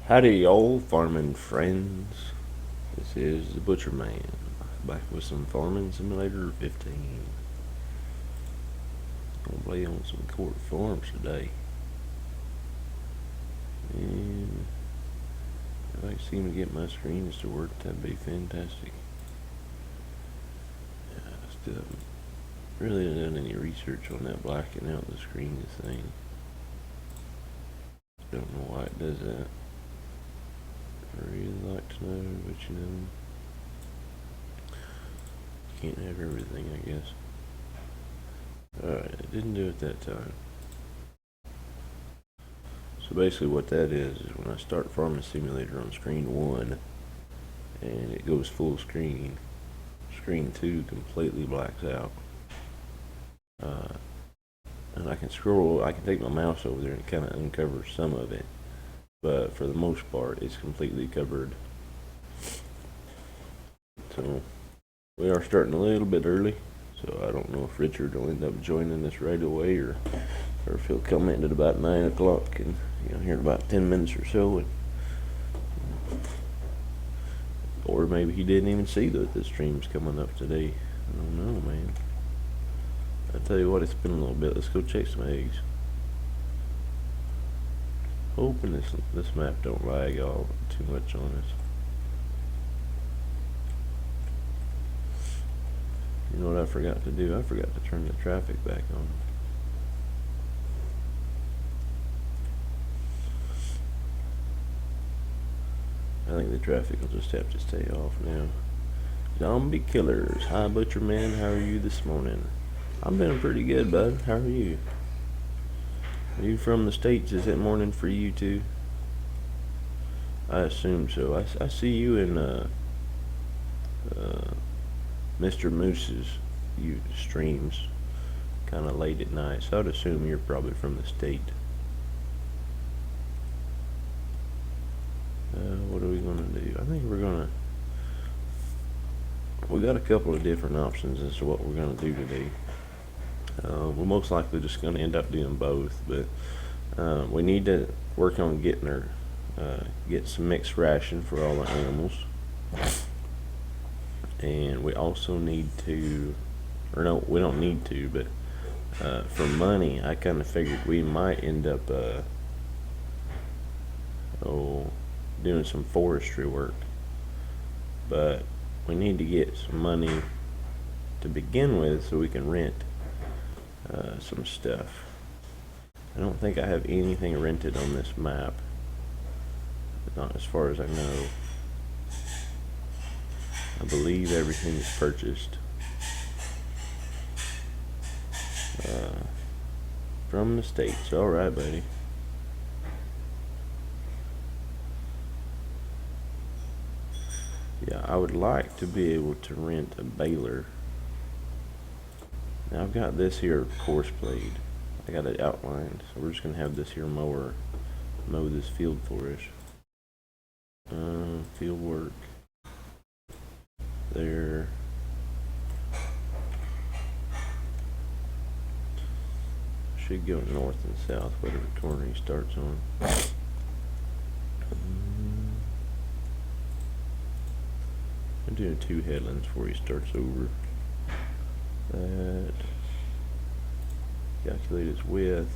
Howdy, old farming friends. This is the Butcher Man, back with some Farming Simulator 15. Gonna play on some court farms today. And if I seem to get my screens to work, that'd be fantastic. I still haven't really done any research on that blacking out the screen thing. Don't know why it does that. I really like to know, but you know, can't have everything, I guess. Alright, it didn't do it that time. So basically what that is when I start Farming Simulator on screen 1 and it goes full screen, screen 2 completely blacks out. And I can scroll, I can take my mouse over there and kind of uncover some of it, but for the most part it's completely covered. So we are starting a little bit early, so I don't know if Richard will end up joining us right away or if he'll come in at about 9 o'clock and here in about 10 minutes or so, and, or maybe he didn't even see that the stream's coming up today. I don't know, man. I tell you what, it's been a little bit. Let's go check some eggs. Hoping this map don't lag all too much on us. You know what I forgot to do? I forgot to turn the traffic back on. I think the traffic will just have to stay off now. Zombie killers. Hi, Butcher Man. How are you this morning? I'm doing pretty good, bud. How are you? Are you from the States? Is it morning for you too? I assume so. I see you in Mr. Moose's streams kind of late at night, so I'd assume you're probably from the state. What are we gonna do? I think we got a couple of different options as to what we're gonna do today. We're most likely just gonna end up doing both, but we need to work on getting get some mixed ration for all the animals, and we also need to, or no, we don't need to, but for money, I kind of figured we might end up doing some forestry work, but we need to get some money to begin with so we can rent some stuff. I don't think I have anything rented on this map, not as far as I know. I believe everything is purchased from the States. Alright, buddy. Yeah, I would like to be able to rent a baler. Now I've got this here course blade. I got it outlined, so we're just gonna have this here mower mow this field for us. Field work. There. Should go north and south, whatever corner he starts on. I'm doing 2 headlands before he starts over. That. Calculate his width.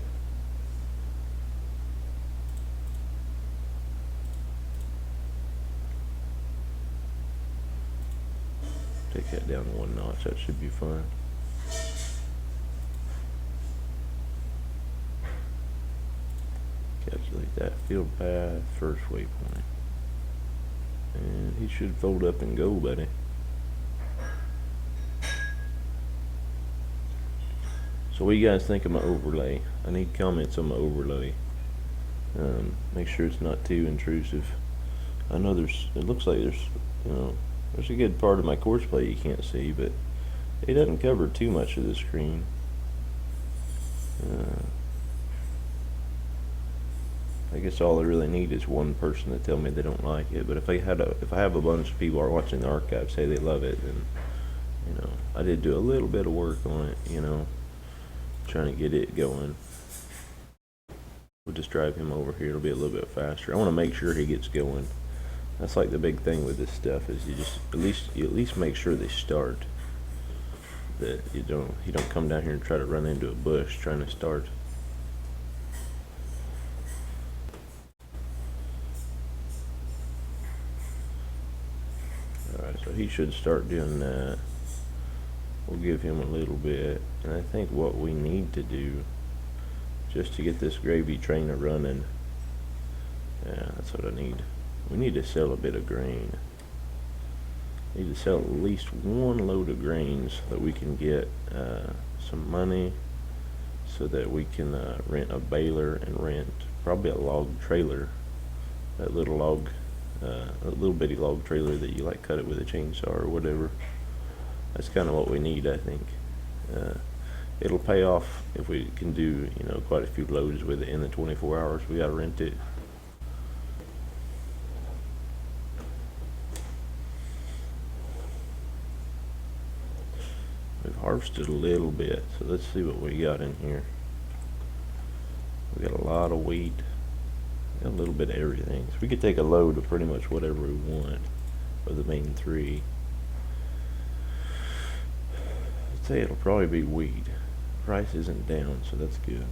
Take that down 1 notch, that should be fine. Calculate that field path, first waypoint. And he should fold up and go, buddy. So what do you guys think of my overlay? I need comments on my overlay. Make sure it's not too intrusive. I know it looks like there's a good part of my course play you can't see, but it doesn't cover too much of the screen. I guess all I really need is one person to tell me they don't like it. But if I have a bunch of people who are watching the archive say they love it, then I did do a little bit of work on it, trying to get it going. We'll just drive him over here. It'll be a little bit faster. I want to make sure he gets going. That's like the big thing with this stuff, is you at least make sure they start. That you don't come down here and try to run into a bush trying to start. Alright, so he should start doing that. We'll give him a little bit, and I think what we need to do, just to get this gravy trainer running, yeah, that's what I need. We need to sell a bit of grain. We need to sell at least one load of grain so that we can get some money, so that we can rent a baler and rent probably a log trailer, that little bitty log trailer that you like cut it with a chainsaw or whatever. That's kind of what we need, I think. It'll pay off if we can do, quite a few loads with it in the 24 hours we gotta rent it. We've harvested a little bit, so let's see what we got in here. We got a lot of wheat, got a little bit of everything. So we could take a load of pretty much whatever we want for the main three. I'd say it'll probably be wheat. Price isn't down, so that's good.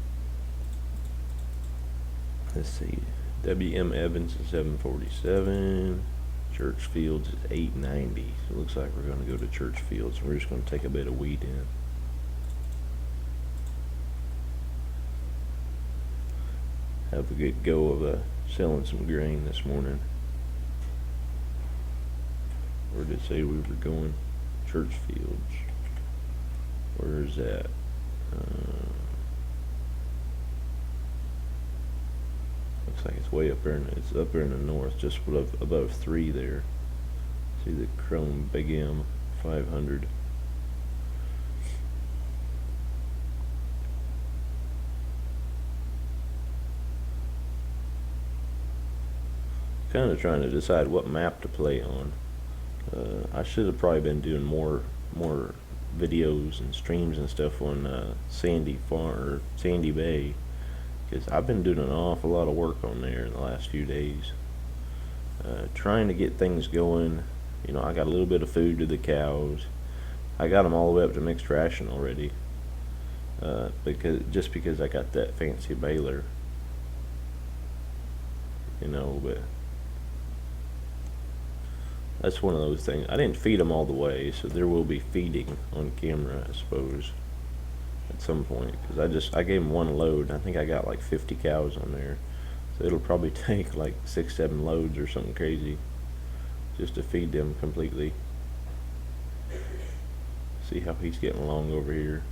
Let's see. WM Evans is 747. Church Fields is 890. So it looks like we're going to go to Church Fields. We're just going to take a bit of wheat in. Have a good go of selling some grain this morning. Where did it say we were going? Church Fields. Where is that? Looks like it's way up there. It's up there in the north, just above 3 there. See the Chrome Big M 500. Kind of trying to decide what map to play on. I should have probably been doing more videos and streams and stuff on Sandy Bay, because I've been doing an awful lot of work on there in the last few days, trying to get things going. I got a little bit of food to the cows. I got them all the way up to mixed ration already, because I got that fancy baler, but that's one of those things. I didn't feed them all the way, so there will be feeding on camera, I suppose, at some point, because I gave them one load, and I think I got like 50 cows on there, so it'll probably take like 6-7 loads or something crazy just to feed them completely. See how he's getting along over here.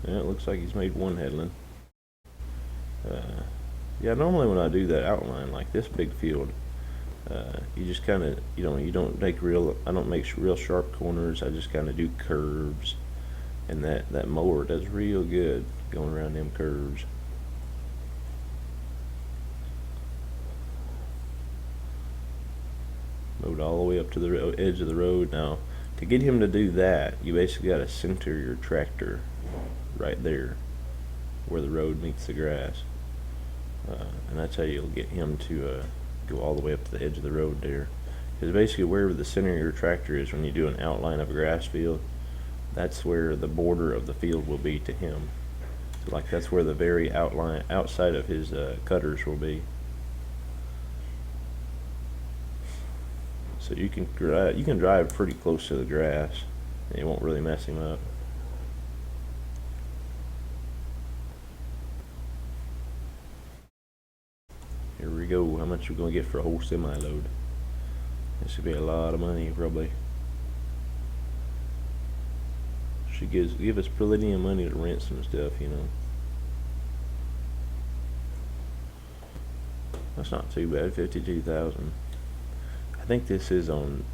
Yeah, it looks like he's made one headland. Yeah, normally when I do that outline like this big field, you just kind of, I don't make real sharp corners. I just kind of do curves, and that mower does real good going around them curves. Mowed all the way up to the edge of the road. Now, to get him to do that, you basically got to center your tractor right there where the road meets the grass, and that's how you'll get him to go all the way up to the edge of the road there. Because basically wherever the center of your tractor is when you do an outline of a grass field, that's where the border of the field will be to him. So like that's where the very outside of his cutters will be. So you can drive pretty close to the grass and it won't really mess him up. Here we go. How much are we gonna get for a whole semi-load? This should be a lot of money, probably. Should give us plenty of money to rent some stuff, That's not too bad. 52,000. I think this is on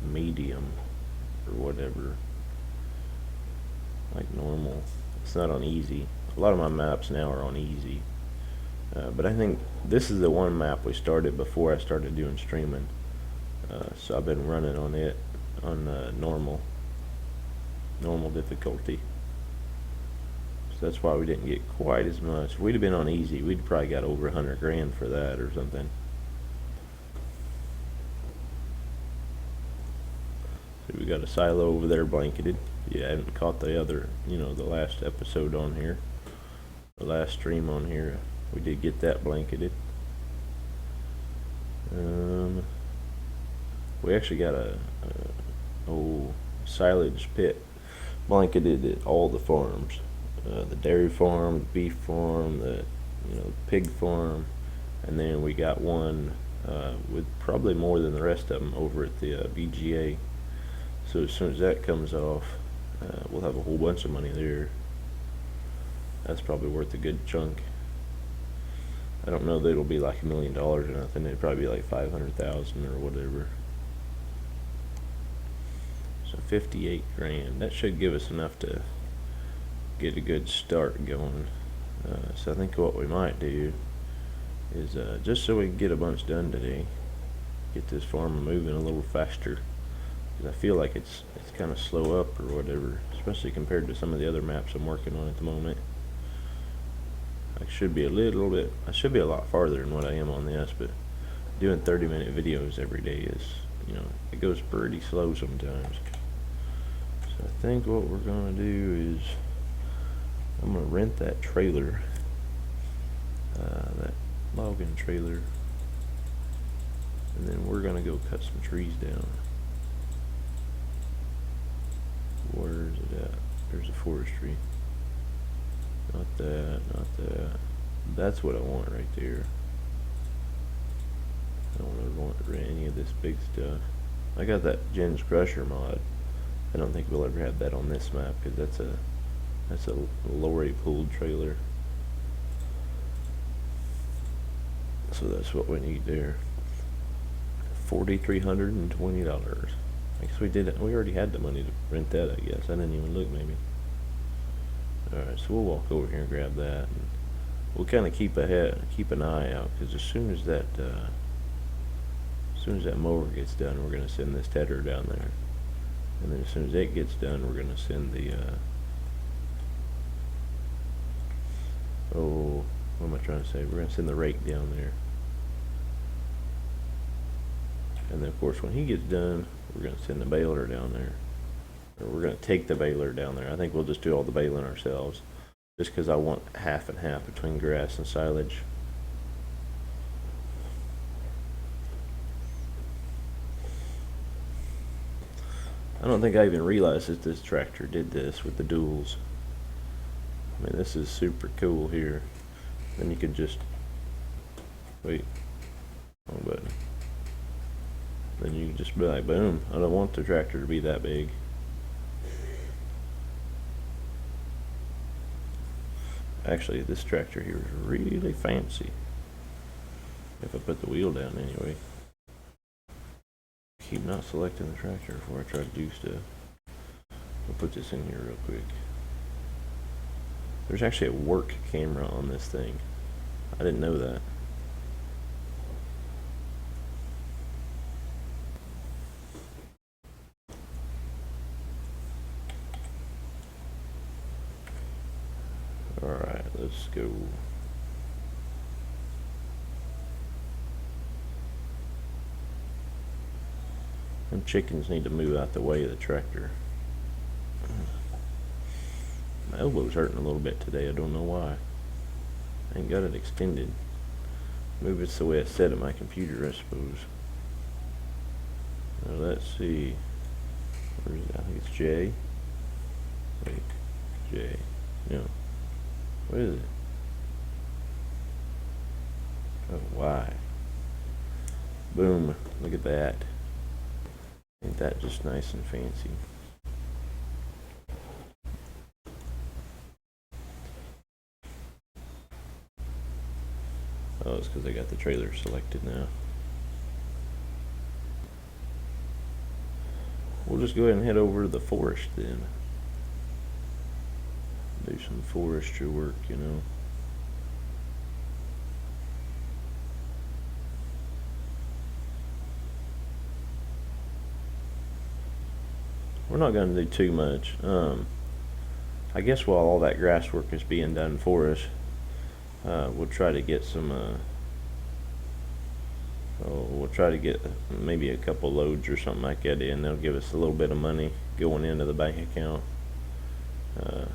medium or whatever, like normal. It's not on easy. A lot of my maps now are on easy. But I think this is the one map we started before I started doing streaming, so I've been running on it on normal difficulty. So that's why we didn't get quite as much. If we'd have been on easy, we'd probably got over 100 grand for that or something. So we got a silo over there blanketed. You haven't caught the other, the last episode on here, the last stream on here, we did get that blanketed. We actually got a old silage pit blanketed at all the farms, the dairy farm, the beef farm, the pig farm, and then we got one with probably more than the rest of them over at the BGA. So as soon as that comes off, we'll have a whole bunch of money there. That's probably worth a good chunk. I don't know that it'll be like $1 million or nothing. It'd probably be like 500,000 or whatever. So 58 grand. That should give us enough to get a good start going. So I think what we might do is just so we can get a bunch done today, get this farm moving a little faster. Because I feel like it's kind of slow up or whatever, especially compared to some of the other maps I'm working on at the moment. I should be a lot farther than what I am on this, but doing 30-minute videos every day is, it goes pretty slow sometimes. So I think what we're gonna do is I'm gonna rent that trailer, that logging trailer, and then we're gonna go cut some trees down. Where is it at? There's a forestry. Not that, not that. That's what I want right there. I don't really want any of this big stuff. I got that Jen's Crusher mod. I don't think we'll ever have that on this map because that's a lorry pulled trailer. So that's what we need there. $4,320. I guess we already had the money to rent that, I guess. I didn't even look, maybe. Alright, so we'll walk over here and grab that. And we'll kind of keep an eye out, because as soon as that mower gets done, we're going to send this tedder down there. And then as soon as it gets done, we're going to send the, what am I trying to say? We're going to send the rake down there. And then of course when he gets done, we're going to send the baler down there. Or we're going to take the baler down there. I think we'll just do all the baling ourselves, just because I want half and half between grass and silage. I don't think I even realized that this tractor did this with the duals. I mean, this is super cool here. Then you can just wait. Wrong button. Then you can just be like, boom. I don't want the tractor to be that big. Actually, this tractor here is really fancy. If I put the wheel down anyway. Keep not selecting the tractor before I try to do stuff. I'll put this in here real quick. There's actually a work camera on this thing. I didn't know that. Alright, let's go. Them chickens need to move out the way of the tractor. My elbow's hurting a little bit today. I don't know why. I ain't got it extended. Maybe it's the way it's set at my computer, I suppose. Now let's see. Where is it? I think it's J. Wait, J. No. What is it? Oh, Y. Boom. Look at that. Ain't that just nice and fancy? Oh, it's because I got the trailer selected now. We'll just go ahead and head over to the forest then. Do some forestry work, you know. We're not going to do too much. I I guess while all that grass work is being done for us, we'll try to get some, we'll try to get maybe a couple loads or something like that in. They'll give us a little bit of money going into the bank account. And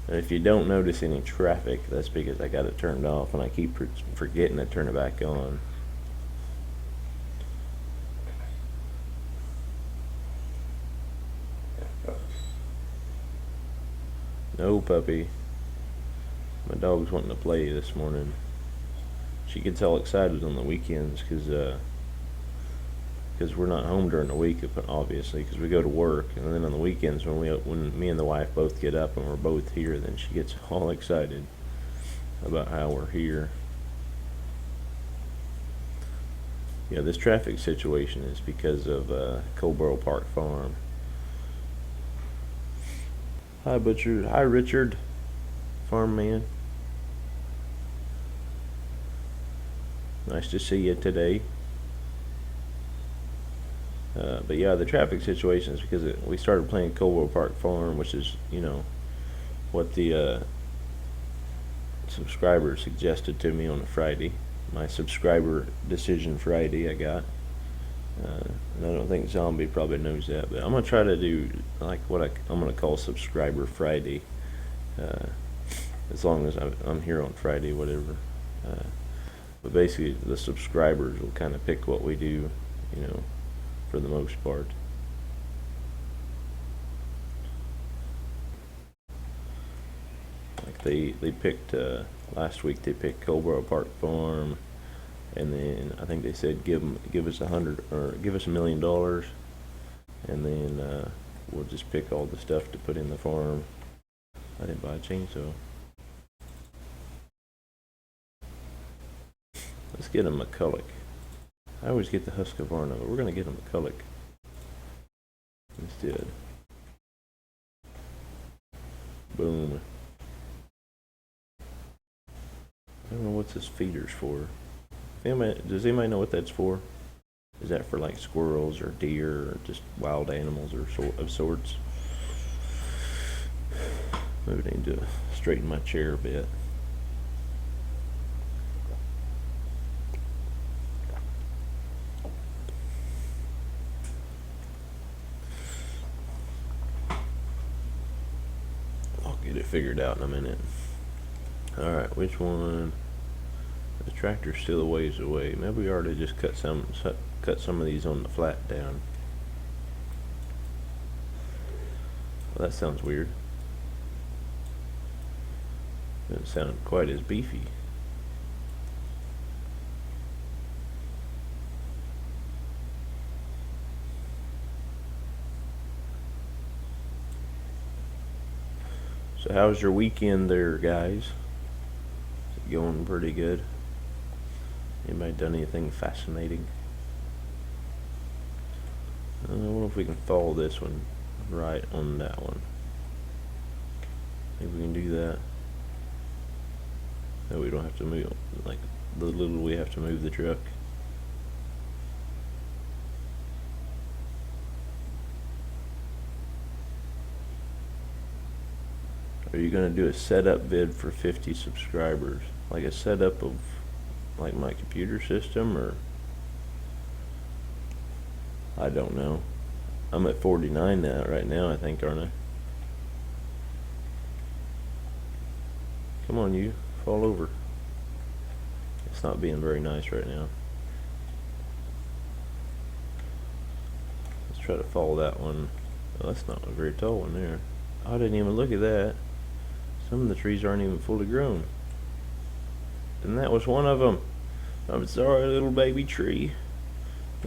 if you don't notice any traffic, that's because I got it turned off and I keep forgetting to turn it back on. No puppy. My dog's wanting to play this morning. She gets all excited on the weekends because we're not home during the week, obviously, because we go to work. And then on the weekends, when me and the wife both get up and we're both here, then she gets all excited about how we're here. Yeah, this traffic situation is because of Coleboro Park Farm. Hi, Butcher. Hi, Richard. Farm man. Nice to see you today. But yeah, the traffic situation is because we started playing Coleboro Park Farm, which is, you know, what the subscriber suggested to me on a Friday. My subscriber decision Friday I got. And I don't think Zombie probably knows that, but I'm gonna try to do like what I'm gonna call Subscriber Friday, as long as I'm here on Friday, whatever. But basically, the subscribers will kind of pick what we do, you know, for the most part. Like they picked last week. They picked Coleboro Park Farm. And then I think they said give us $1 million, and then we'll just pick all the stuff to put in the farm. I didn't buy a chainsaw. Let's get a McCulloch. I always get the Husqvarna, but we're gonna get a McCulloch instead. Boom. I don't know what this feeder's for. Does anybody know what that's for? Is that for like squirrels or deer or just wild animals or of sorts? Maybe I need to straighten my chair a bit. I'll get it figured out in a minute. Alright, which one? The tractor's still a ways away. Maybe we ought to just cut some of these on the flat down. Well, that sounds weird. Doesn't sound quite as beefy. So how's your weekend there, guys? Is it going pretty good? Anybody done anything fascinating? I wonder if we can follow this one right on that one. Maybe we can do that. No, we don't have to move, like the little we have to move the truck. Are you gonna do a setup vid for 50 subscribers? Like a setup of like my computer system, or I don't know. I'm at 49 now, right now, I think, aren't I? Come on, you, fall over. It's not being very nice right now. Let's try to follow that one. Oh, that's not a very tall one there. I didn't even look at that. Some of the trees aren't even fully grown. And that was one of them. I'm sorry, little baby tree.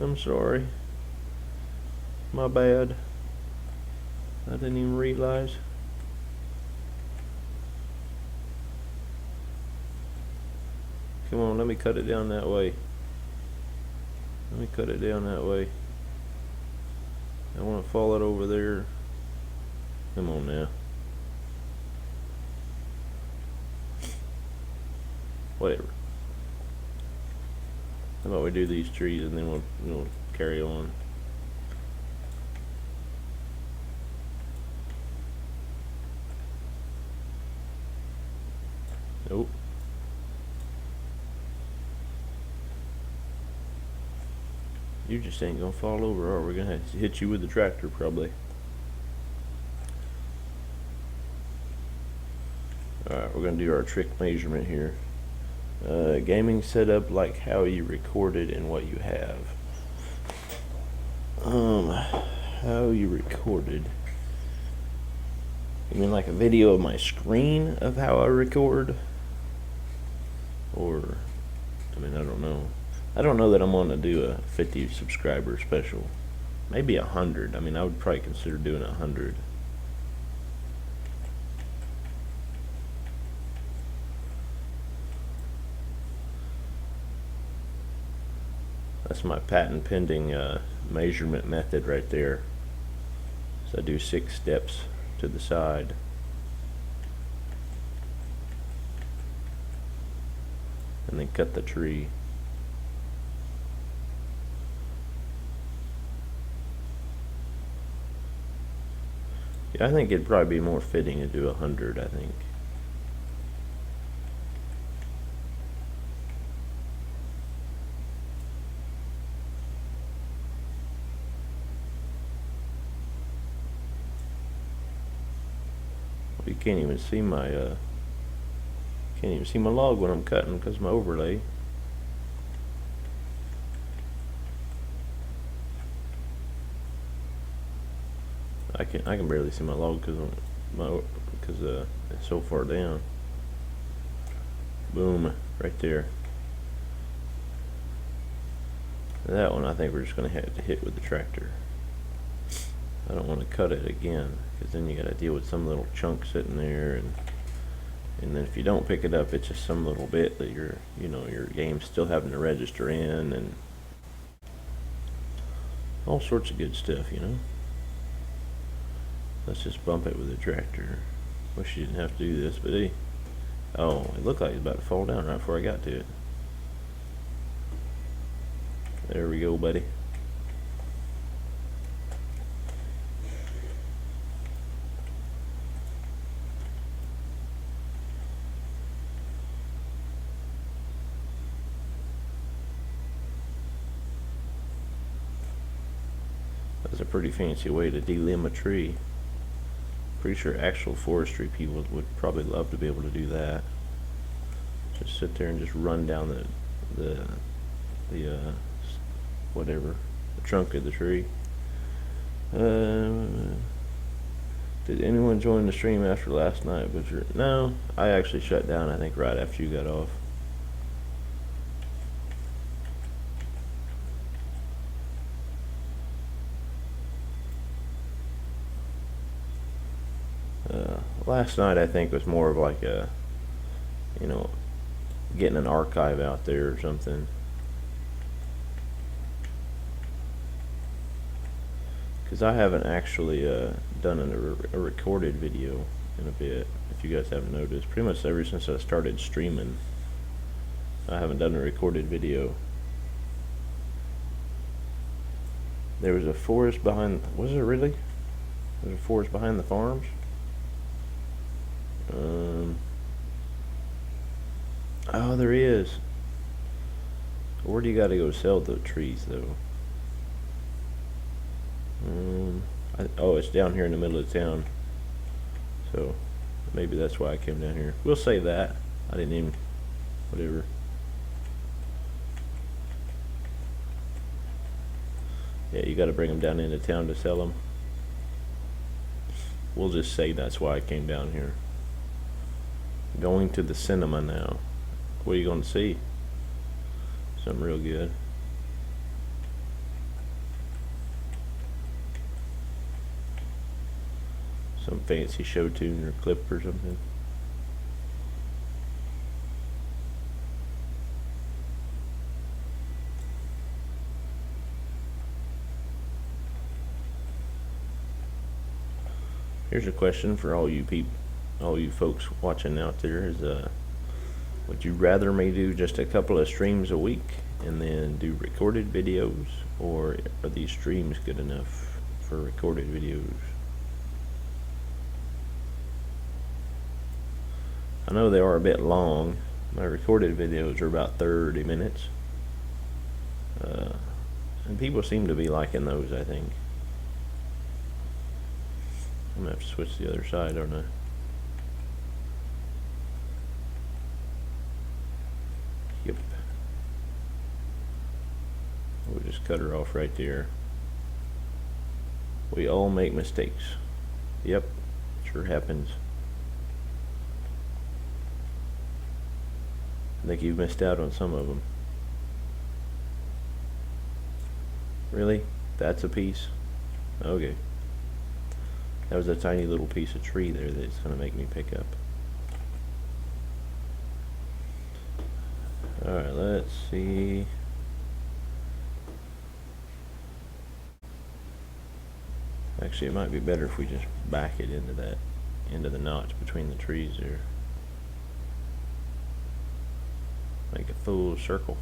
I'm sorry. My bad. I didn't even realize. Come on, let me cut it down that way. Let me cut it down that way. I want to follow it over there. Come on now. Whatever. How about we do these trees and then we'll carry on. Nope. You just ain't gonna fall over, or we're gonna have to hit you with the tractor probably. Alright, we're gonna do our trick measurement here. Gaming setup, like how you recorded and what you have. How you recorded. You mean like a video of my screen of how I record? Or, I mean, I don't know. I don't know that I'm gonna do a 50 subscriber special. Maybe 100. I mean, I would probably consider doing 100. That's my patent pending measurement method right there. So I do 6 steps to the side. And then cut the tree. Yeah, I think it'd probably be more fitting to do 100, I think. You can't even see my log when I'm cutting because of my overlay. I can barely see my log because it's so far down. Boom, right there. That one I think we're just gonna have to hit with the tractor. I don't want to cut it again because then you got to deal with some little chunk sitting there, and then if you don't pick it up, it's just some little bit that your game's still having to register in, and all sorts of good stuff, Let's just bump it with the tractor. Wish you didn't have to do this, but hey. Oh, it looked like it was about to fall down right before I got to it. There we go, buddy. That's a pretty fancy way to delimb a tree. Pretty sure actual forestry people would probably love to be able to do that. Just sit there and just run down the trunk of the tree. Did anyone join the stream after last night? No, I actually shut down, I think, right after you got off. Last night I think was more of like a, getting an archive out there or something. Because I haven't actually done a recorded video in a bit, if you guys haven't noticed. Pretty much ever since I started streaming, I haven't done a recorded video. There was a forest behind, was there really? There's a forest behind the farms? Oh, there is. Where do you gotta go sell the trees, though? Oh, it's down here in the middle of town. So, maybe that's why I came down here. We'll say that. I didn't even, whatever. Yeah, you gotta bring them down into town to sell them. We'll just say that's why I came down here. Going to the cinema now. What are you going to see? Something real good. Some fancy show tune or clip or something. Here's a question for all you folks watching out there: is would you rather me do just a couple of streams a week and then do recorded videos, or are these streams good enough for recorded videos? I know they are a bit long. My recorded videos are about 30 minutes. And people seem to be liking those, I think. I'm gonna have to switch to the other side, don't I? Yep. We'll just cut her off right there. We all make mistakes. Yep, sure happens. I think you've missed out on some of them. Really? That's a piece? Okay. That was a tiny little piece of tree there that's going to make me pick up. Alright, let's see. Actually, it might be better if we just back it into the notch between the trees there. Make a full circle.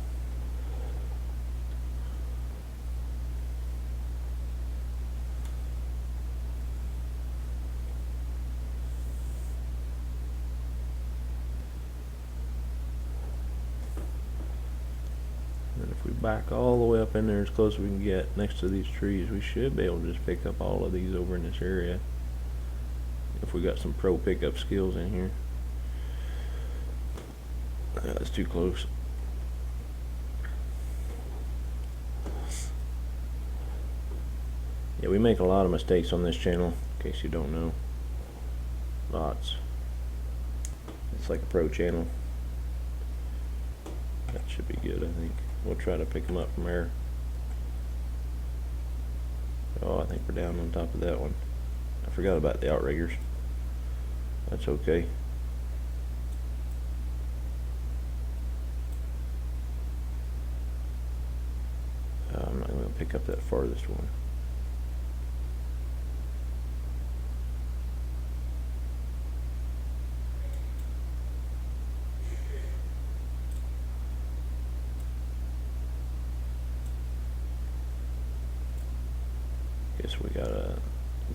And if we back all the way up in there as close as we can get next to these trees, we should be able to just pick up all of these over in this area. If we got some pro pickup skills in here. That's too close. Yeah, we make a lot of mistakes on this channel, in case you don't know. Lots. It's like a pro channel. That should be good, I think. We'll try to pick them up from there. Oh, I think we're down on top of that one. I forgot about the outriggers. That's okay. I'm not going to pick up that farthest one. Guess we gotta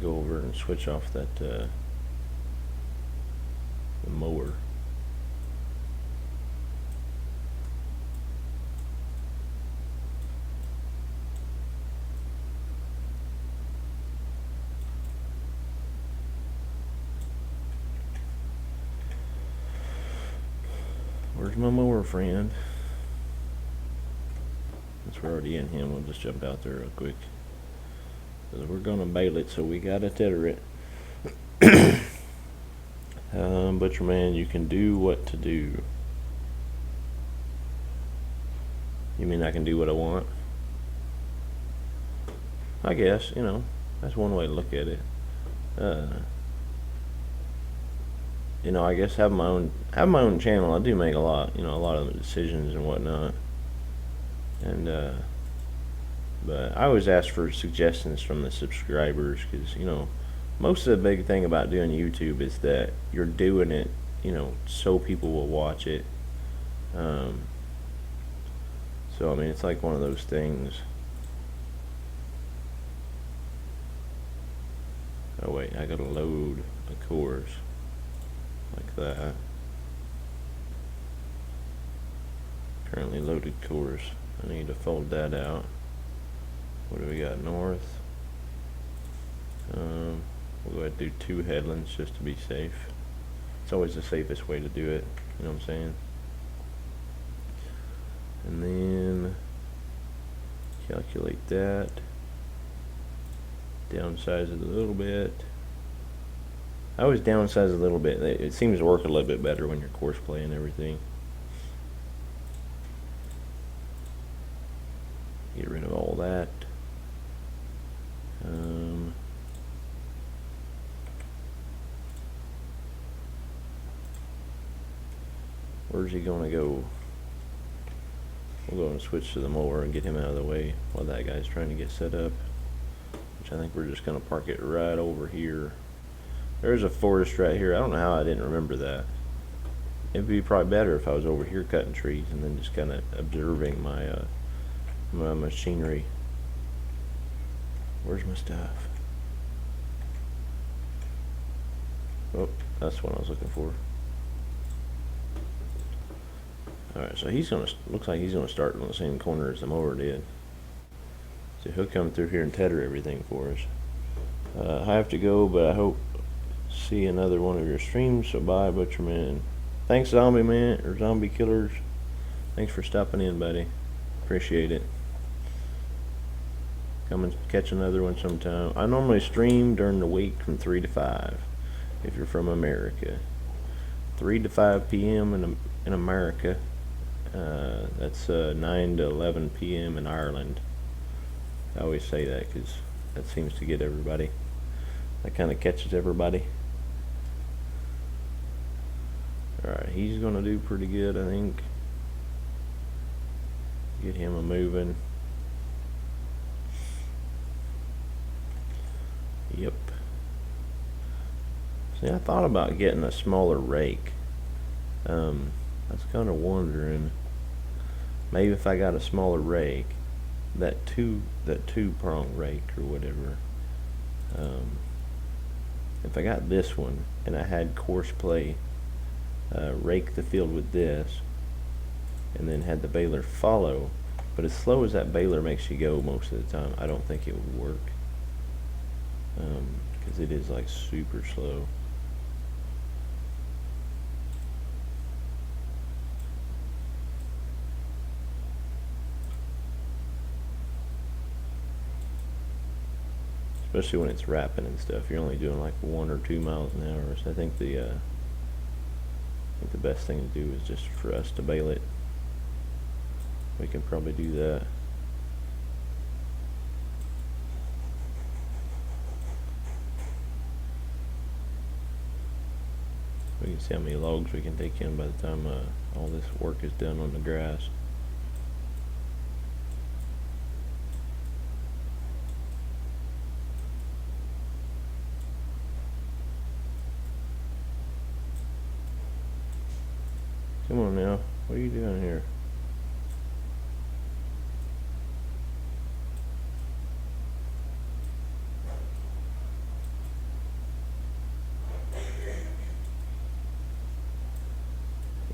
go over and switch off that the mower. Where's my mower friend? Since we're already in him, we'll just jump out there real quick. Because we're gonna bale it, so we gotta tether it. Butcherman, you can do what to do. You mean I can do what I want? I guess, you know, that's one way to look at it. You know, I guess have my own channel. I do make a lot of decisions and whatnot. And but I always ask for suggestions from the subscribers, because you know, most of the big thing about doing YouTube is that you're doing it, you know, so people will watch it. So I mean, it's like one of those things. Oh wait, I gotta load a course like that. Currently loaded course. I need to fold that out. What do we got? North. We'll go ahead and do 2 headlands just to be safe. It's always the safest way to do it, you know what I'm saying? And then calculate that. Downsize it a little bit. I always downsize a little bit. It seems to work a little bit better when you're course play and everything. Get rid of all that. Where's he gonna go? We'll go and switch to the mower and get him out of the way while that guy's trying to get set up. Which I think we're just gonna park it right over here. There's a forest right here. I don't know how I didn't remember that. It'd be probably better if I was over here cutting trees and then just kind of observing my my machinery. Where's my stuff? Oh, that's what I was looking for. Alright, so he's gonna, looks like he's gonna start on the same corner as the mower did. So he'll come through here and tether everything for us. I have to go, but I hope see another one of your streams. So bye, Butcherman. Thanks, Zombie Man, or Zombie Killers. Thanks for stopping in, buddy. Appreciate it. Come and catch another one sometime. I normally stream during the week from 3 to 5, if you're from America. 3 to 5 p.m. in America. That's 9 to 11 p.m. in Ireland. I always say that because that seems to get everybody. That kind of catches everybody. Alright, he's going to do pretty good, I think. Get him a moving. Yep. See, I thought about getting a smaller rake. I was kind of wondering, maybe if I got a smaller rake, that two-prong rake or whatever. If I got this one and I had coarse play, rake the field with this, and then had the baler follow. But as slow as that baler makes you go most of the time, I don't think it would work. Because it is like super slow. Especially when it's wrapping and stuff. You're only doing like 1 or 2 miles an hour. So I think the best thing to do is just for us to bale it. We can probably do that. We can see how many logs we can take in by the time all this work is done on the grass. Come on now, what are you doing here?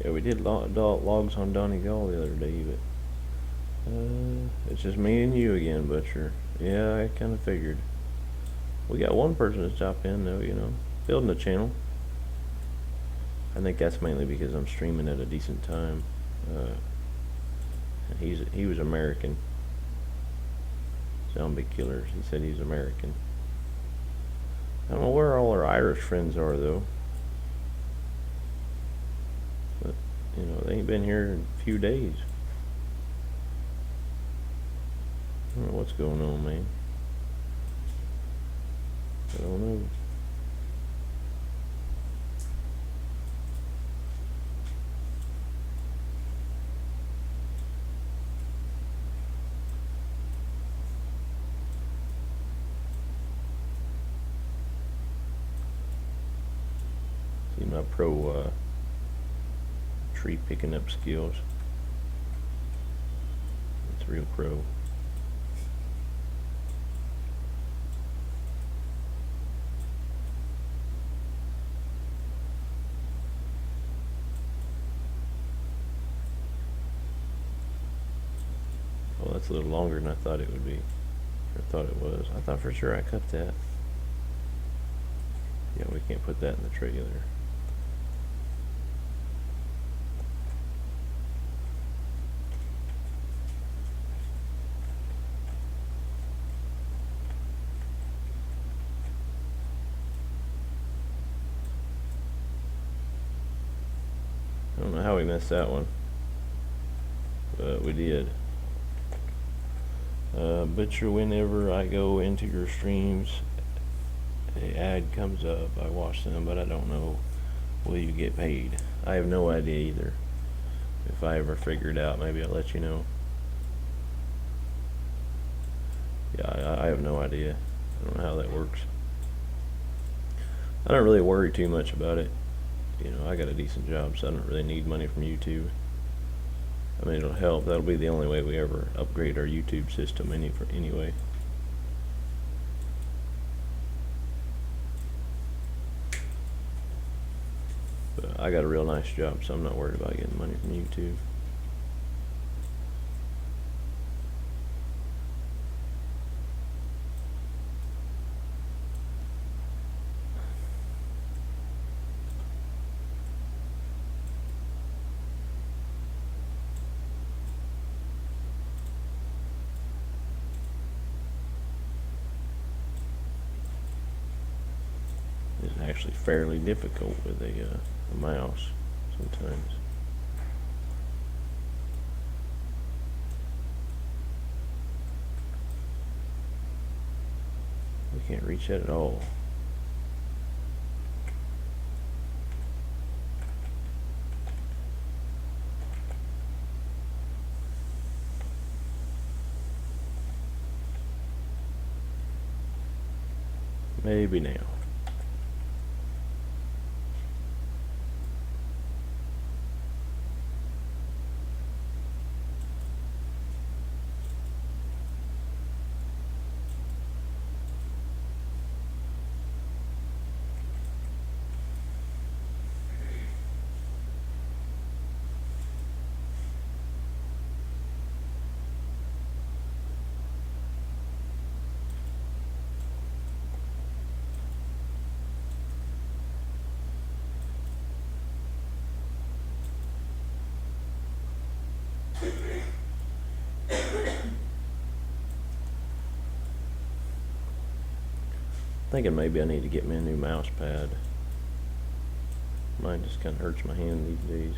Yeah, we did logs on Donegal the other day, but it's just me and you again, Butcher. Yeah, I kind of figured. We got one person to stop in though, you know, building a channel. I think that's mainly because I'm streaming at a decent time. And he was American. Zombie Killers. He said he's American. I don't know where all our Irish friends are though. But you know, they ain't been here in a few days. I don't know what's going on, man. I don't know. See my pro tree picking up skills. It's real pro. Well, that's a little longer than I thought it would be. I thought it was. I thought for sure I cut that. Yeah, we can't put that in the trailer. I don't know how we missed that one, but we did. Butcher, whenever I go into your streams, an ad comes up. I watch them, but I don't know, will you get paid? I have no idea either. If I ever figure it out, maybe I'll let you know. Yeah, I have no idea. I don't know how that works. I don't really worry too much about it. You know, I got a decent job, so I don't really need money from YouTube. I mean, it'll help. That'll be the only way we ever upgrade our YouTube system anyway. But I got a real nice job, so I'm not worried about getting money from YouTube. actually fairly difficult with a mouse sometimes. We can't reach that at all. Maybe now. Thinking maybe I need to get me a new mouse pad. Mine just kind of hurts my hand these days.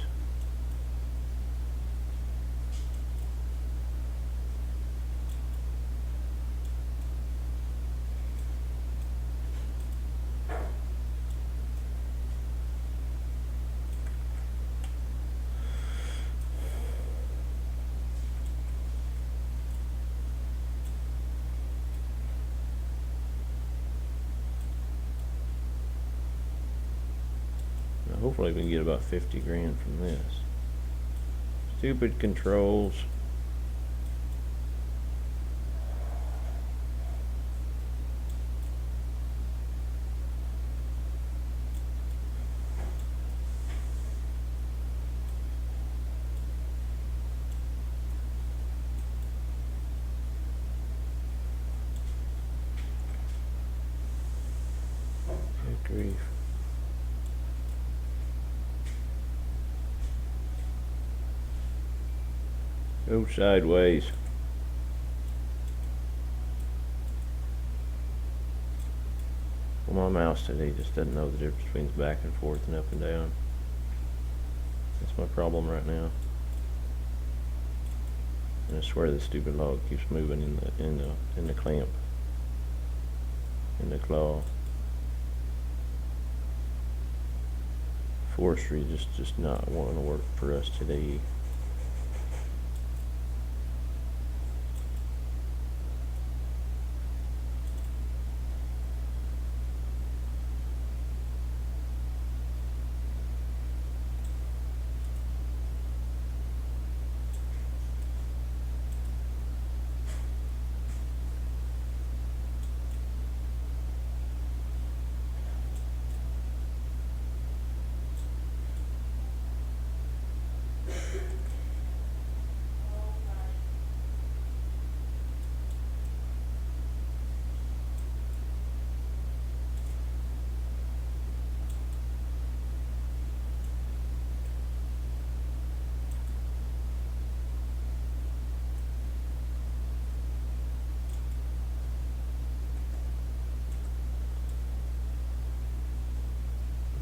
Hopefully we can get about 50 grand from this. Stupid controls. Good grief. Go sideways. Well, my mouse today just doesn't know the difference between back and forth and up and down. That's my problem right now. And I swear this stupid log keeps moving in the clamp, in the claw. Forestry just not wanting to work for us today.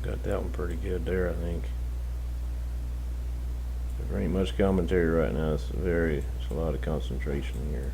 Got that one pretty good there, I think. There ain't much commentary right now. It's a lot of concentration here.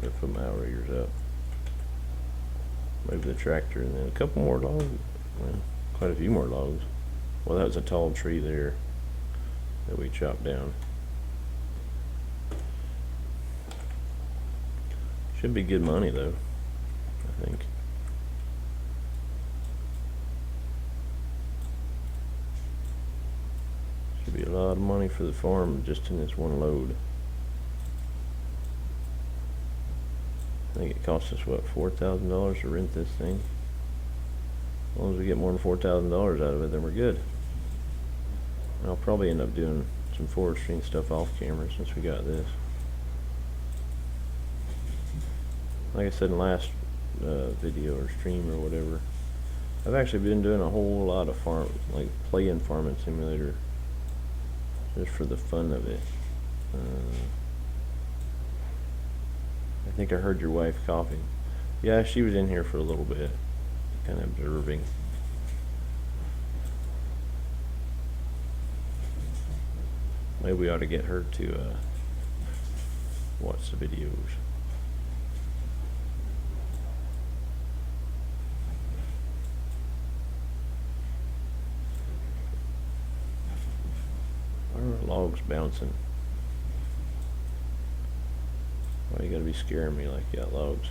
Let's put my outriggers up. Move the tractor and then a couple more logs. Well, quite a few more logs. Well, that was a tall tree there that we chopped down. Should be good money though, I think. Should be a lot of money for the farm just in this one load. I think it cost us, what, $4,000 to rent this thing? As long as we get more than $4,000 out of it, then we're good. And I'll probably end up doing some forestry and stuff off camera since we got this. Like I said in the last video or stream or whatever, I've actually been doing a whole lot of like playing Farming Simulator just for the fun of it. I think I heard your wife coughing. Yeah, she was in here for a little bit, kind of observing. Maybe we ought to get her to watch the videos. Why are logs bouncing? Why you gotta be scaring me like you got logs?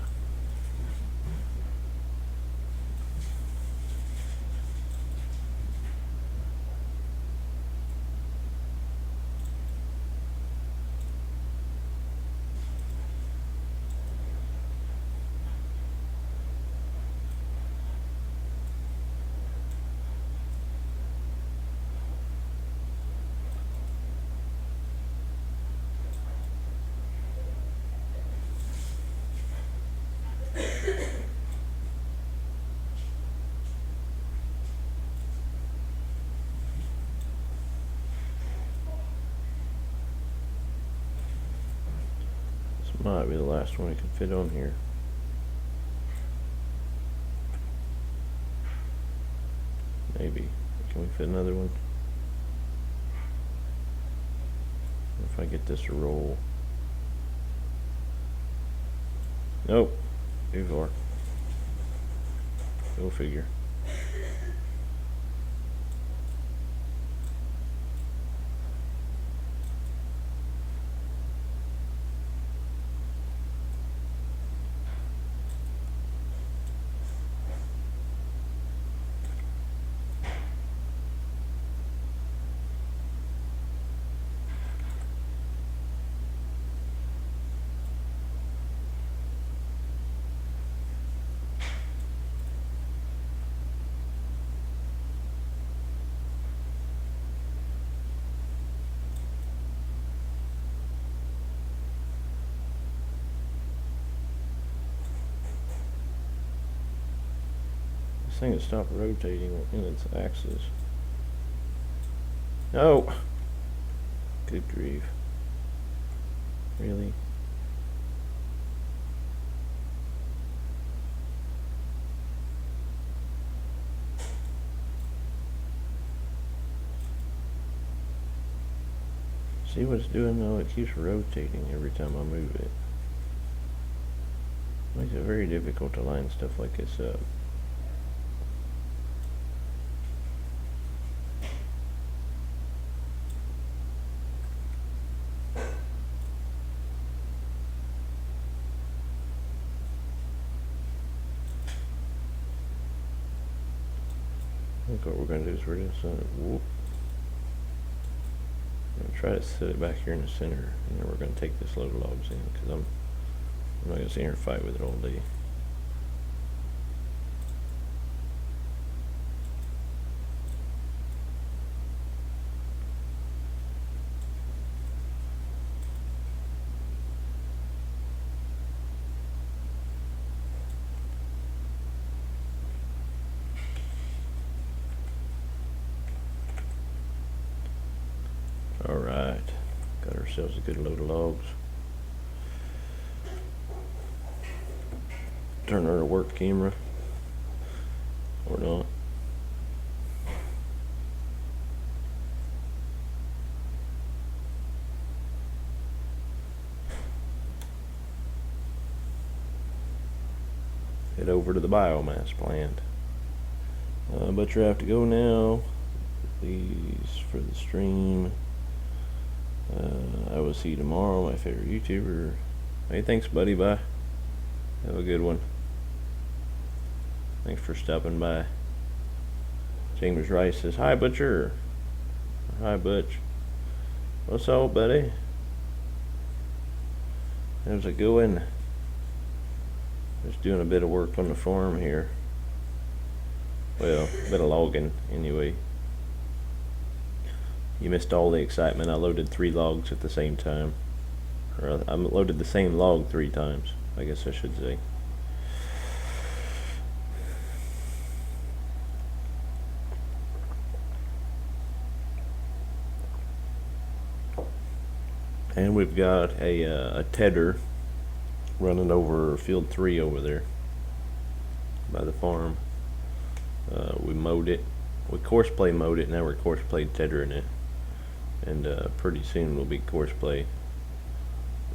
Might be the last one I can fit on here. Maybe. Can we fit another one? If I get this to roll. Nope. Too far. Go figure. Thing has stopped rotating in its axis. No! Good grief. Really? See what it's doing though? It keeps rotating every time I move it. Makes it very difficult to line stuff like this up. I think what we're going to do is we're going to try to set it back here in the center, and then we're going to take this load of logs in, because I'm not going to sit here and fight with it all day. Alright, got ourselves a good load of logs. Turn her to work camera, or not. Head over to the biomass plant. But you have to go now. These for the stream. I will see you tomorrow, my favorite YouTuber. Hey, thanks, buddy. Bye. Have a good one. Thanks for stopping by. James Rice says, hi, Butcher. Hi, Butch. What's up, buddy? How's it going? Just doing a bit of work on the farm here. Well, a bit of logging, anyway. You missed all the excitement. I loaded 3 logs at the same time. Or I loaded the same log 3 times, I guess I should say. And we've got a tedder running over field 3 over there by the farm. We mowed it. We course play mowed it. Now we're course play teddering it, and pretty soon we'll be course play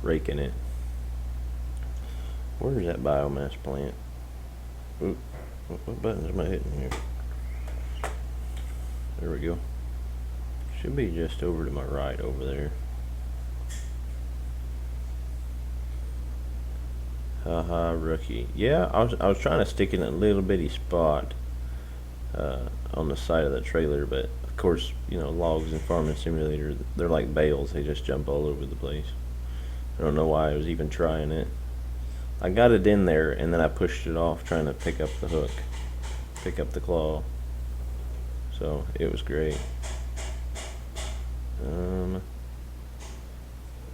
raking it. Where's that biomass plant? Oop, what buttons am I hitting here? There we go. Should be just over to my right over there. Haha, rookie. Yeah, I was trying to stick in a little bitty spot on the side of the trailer, but of course, you know, logs in Farming Simulator, they're like bales. They just jump all over the place. I don't know why I was even trying it. I got it in there, and then I pushed it off trying to pick up the hook, pick up the claw. So it was great.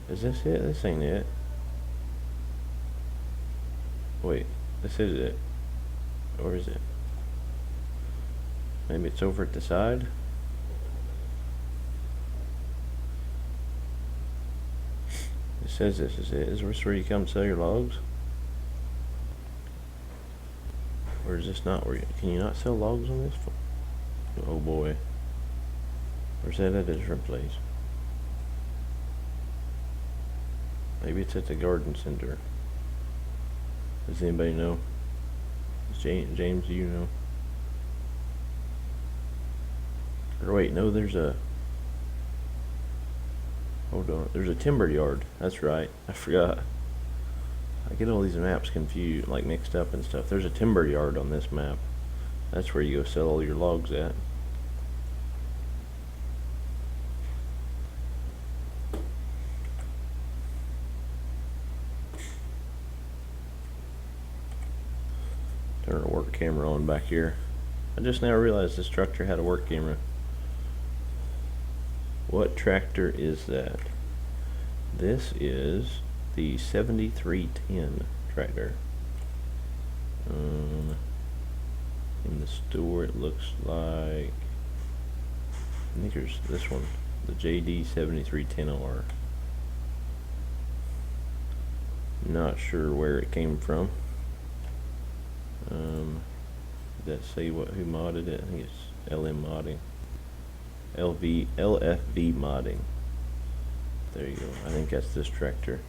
Is this it? This ain't it. Wait, this is it. Or is it? Maybe it's over at the side? It says this is it. Is this where you come sell your logs? Or is this not where you... Can you not sell logs on this? Oh boy. Or is that at a different place? Maybe it's at the garden center. Does anybody know? James, do you know? Or wait, no, there's a... Hold on, there's a timber yard. That's right, I forgot. I get all these maps confused, like mixed up and stuff. There's a timber yard on this map. That's where you go sell all your logs at. Turn our work camera on back here. I just now realized this tractor had a work camera. What tractor is that? This is the 7310 tractor. In the store it looks like, I think there's this one, the JD 7310R. Not sure where it came from. Did that say who modded it? I think it's LM Modding. LFV Modding. There you go. I think that's this tractor.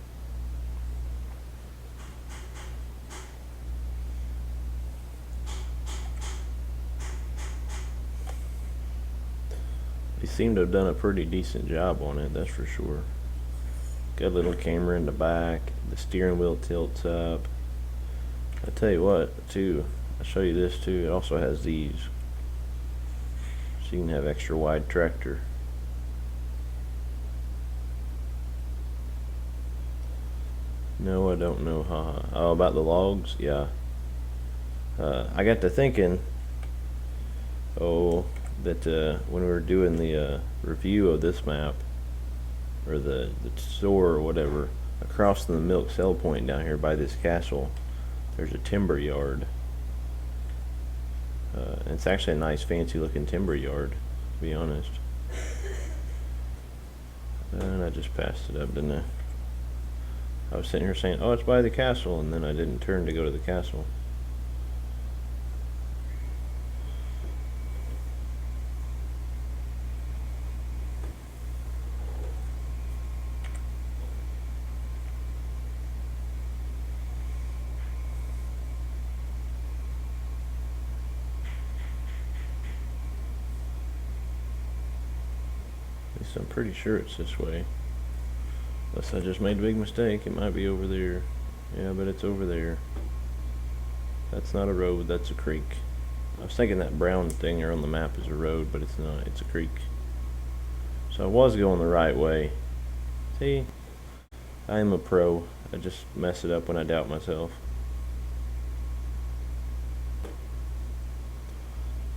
They seem to have done a pretty decent job on it, that's for sure. Got a little camera in the back. The steering wheel tilts up. I tell you what, too, I'll show you this too. It also has these, so you can have extra wide tractor. No, I don't know. Oh, about the logs? Yeah. I got to thinking, that when we were doing the review of this map, or the store or whatever, across from the milk sell point down here by this castle, there's a timber yard. It's actually a nice fancy looking timber yard, to be honest. And I just passed it up, didn't I? I was sitting here saying, oh, it's by the castle, and then I didn't turn to go to the castle. I'm pretty sure it's this way. Unless I just made a big mistake. It might be over there. Yeah, but it's over there. That's not a road, that's a creek. I was thinking that brown thing there on the map is a road, but it's not. It's a creek. So I was going the right way. See? I am a pro. I just mess it up when I doubt myself.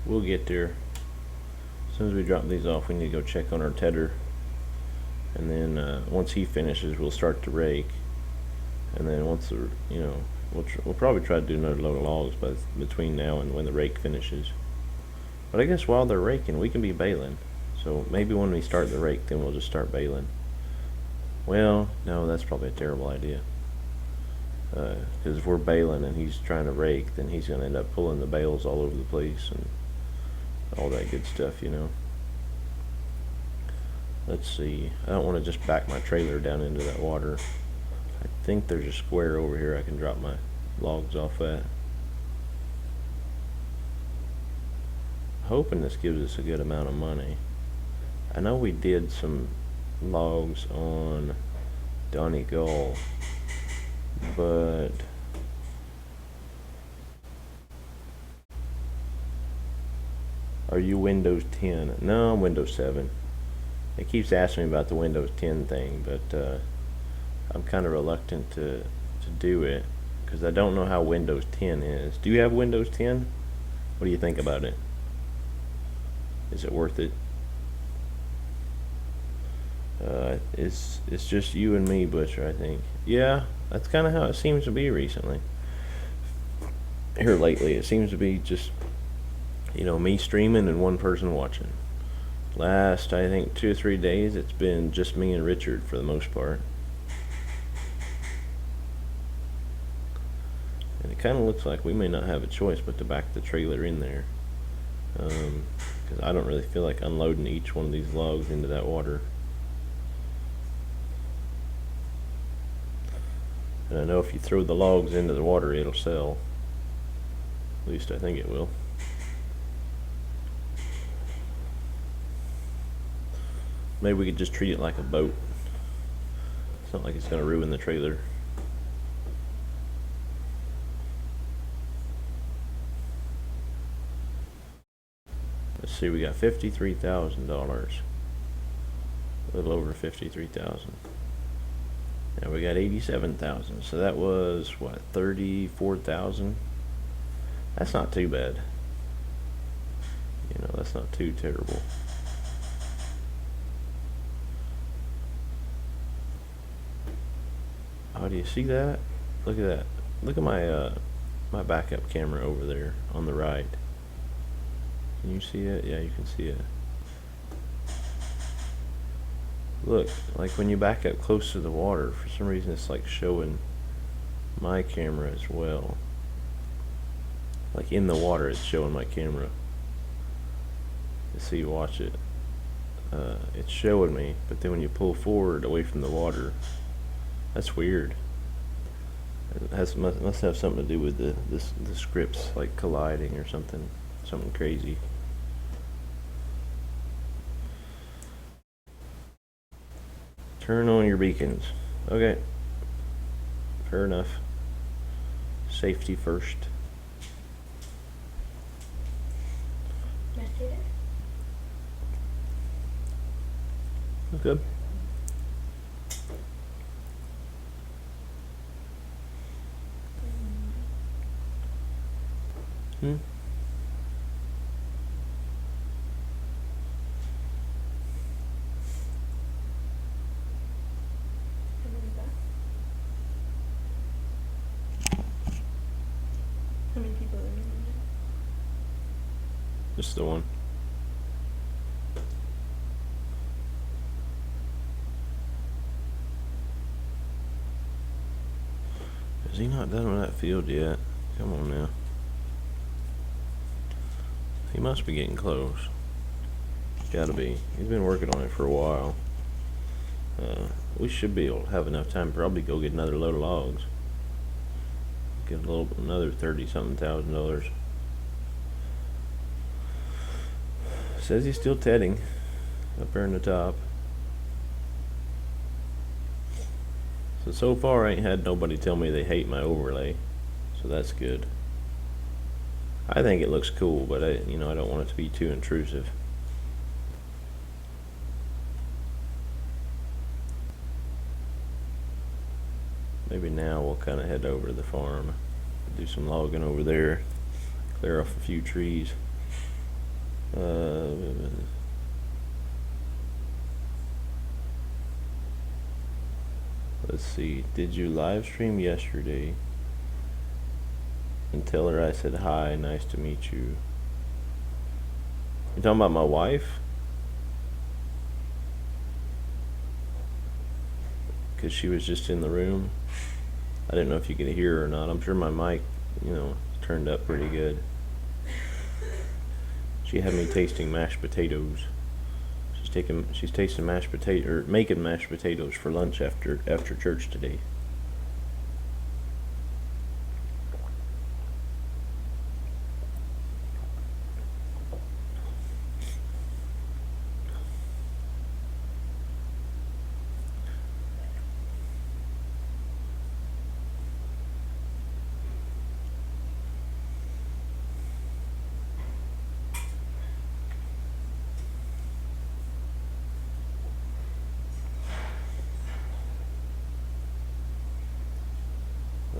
We'll get there. As soon as we drop these off, we need to go check on our tedder, and then once he finishes, we'll start to rake. And then once the, we'll probably try to do another load of logs between now and when the rake finishes. But I guess while they're raking, we can be baling. So maybe when we start the rake, then we'll just start baling. Well, no, that's probably a terrible idea. Because if we're baling and he's trying to rake, then he's going to end up pulling the bales all over the place and all that good stuff, Let's see. I don't want to just back my trailer down into that water. I think there's a square over here I can drop my logs off at. Hoping this gives us a good amount of money. I know we did some logs on Donegal, but are you Windows 10? No, I'm Windows 7. It keeps asking me about the Windows 10 thing, but I'm kind of reluctant to do it because I don't know how Windows 10 is. Do you have Windows 10? What do you think about it? Is it worth it? It's just you and me, Butcher, I think. Yeah, that's kind of how it seems to be recently. Here lately, it seems to be just, me streaming and one person watching. Last, I think, 2 or 3 days, it's been just me and Richard for the most part. And it kind of looks like we may not have a choice but to back the trailer in there. Because I don't really feel like unloading each one of these logs into that water. And I know if you throw the logs into the water, it'll sell. At least I think it will. Maybe we could just treat it like a boat. It's not like it's going to ruin the trailer. Let's see, we got $53,000. A little over 53,000. Now we got 87,000. So that was what, 34,000? That's not too bad. That's not too terrible. Oh, do you see that? Look at that. Look at my my backup camera over there on the right. Can you see it? Yeah, you can see it. Look, like when you back up close to the water, for some reason it's like showing my camera as well. Like in the water, it's showing my camera. See, watch it. It's showing me, but then when you pull forward away from the water, that's weird. It must have something to do with the scripts like colliding or something crazy. Turn on your beacons. Okay. Fair enough. Safety first. Good. How many people are in there? Just the one. Is he not done with that field yet? Come on now. He must be getting close. Gotta be. He's been working on it for a while. We should be able to have enough time to probably go get another load of logs. Get another $30-something thousand. Says he's still tedding up there in the top. So far I ain't had nobody tell me they hate my overlay, so that's good. I think it looks cool, but I don't want it to be too intrusive. Maybe now we'll kind of head over to the farm, do some logging over there, clear off a few trees. Let's see. Did you live stream yesterday? And tell her I said hi. Nice to meet you. You talking about my wife? Because she was just in the room. I didn't know if you could hear her or not. I'm sure my mic, you know, turned up pretty good. She had me tasting mashed potatoes. She's tasting mashed potato, or making mashed potatoes for lunch after church today.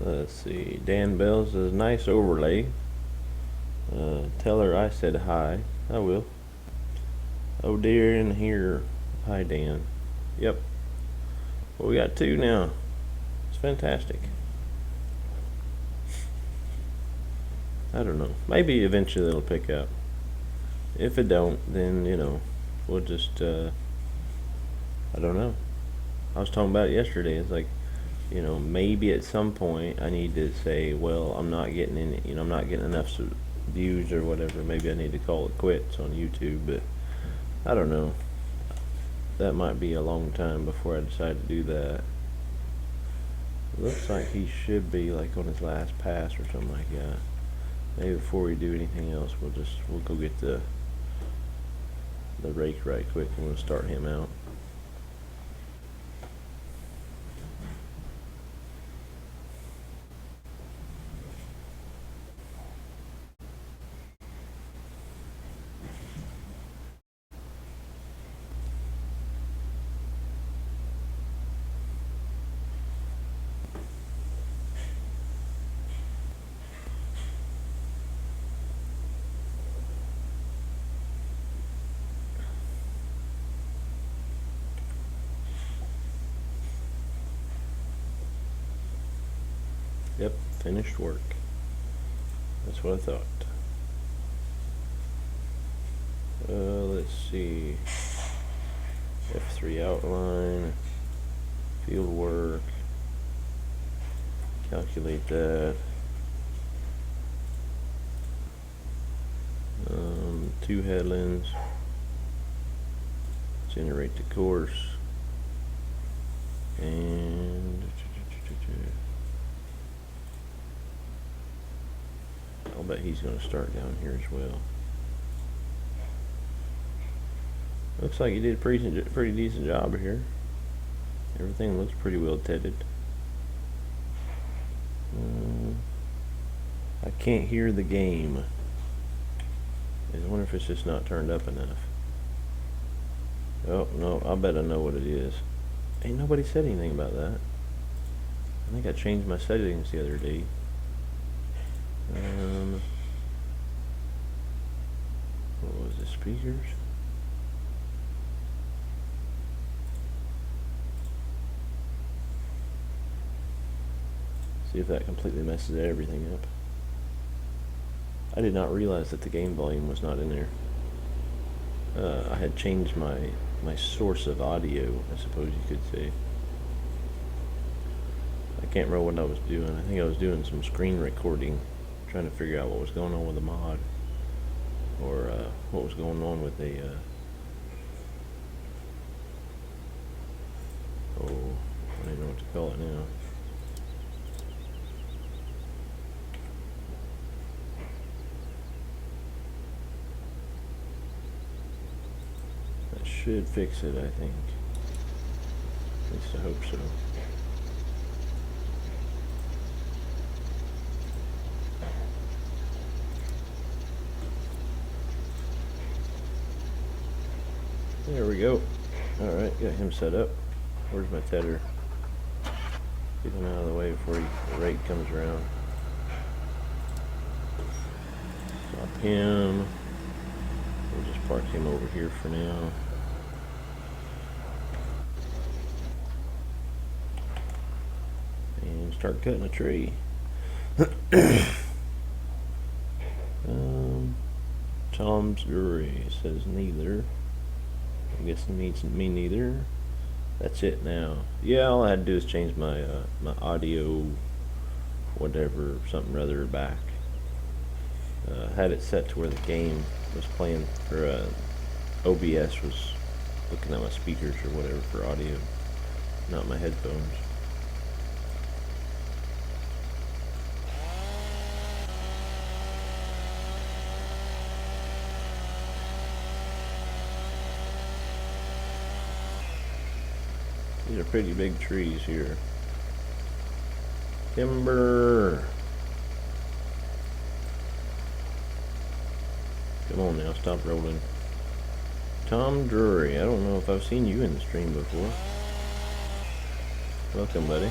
Let's see. Dan Bell says, nice overlay. Tell her I said hi. I will. Oh dear, in here. Hi, Dan. Yep. Well, we got 2 now. It's fantastic. I don't know. Maybe eventually it'll pick up. If it don't, then, you know, we'll just, I don't know. I was talking about it yesterday. It's like, you know, maybe at some point I need to say, well, I'm not getting any, you know, I'm not getting enough views or whatever. Maybe I need to call it quits on YouTube, but I don't know. That might be a long time before I decide to do that. Looks like he should be like on his last pass or something like that. Maybe before we do anything else, we'll go get the rake right quick and we'll start him out. Yep, finished work. That's what I thought. Let's see. F3 outline, field work, calculate that. 2 headlands, generate the course, and I'll bet he's going to start down here as well. Looks like he did a pretty decent job here. Everything looks pretty well tedded. I can't hear the game. I wonder if it's just not turned up enough. Oh, no, I bet I know what it is. Ain't nobody said anything about that. I think I changed my settings the other day. What was the speakers? See if that completely messes everything up. I did not realize that the game volume was not in there. I had changed my source of audio, I suppose you could say. I can't remember what I was doing. I think I was doing some screen recording, trying to figure out what was going on with the mod, or what was going on with the I don't even know what to call it now. That should fix it, I think. At least I hope so. There we go. Alright, got him set up. Where's my tedder? Get him out of the way before the rake comes around. Stop him. We'll just park him over here for now. start cutting a tree. Tom's Jewelry says neither. I guess it means me neither. That's it now. Yeah, all I had to do is change my my audio, whatever, something rather back. Had it set to where the game was playing, or OBS was looking at my speakers or whatever for audio, not my headphones. These are pretty big trees here. Timber! Come on now, stop rolling. Tom Drury, I don't know if I've seen you in the stream before. Welcome, buddy.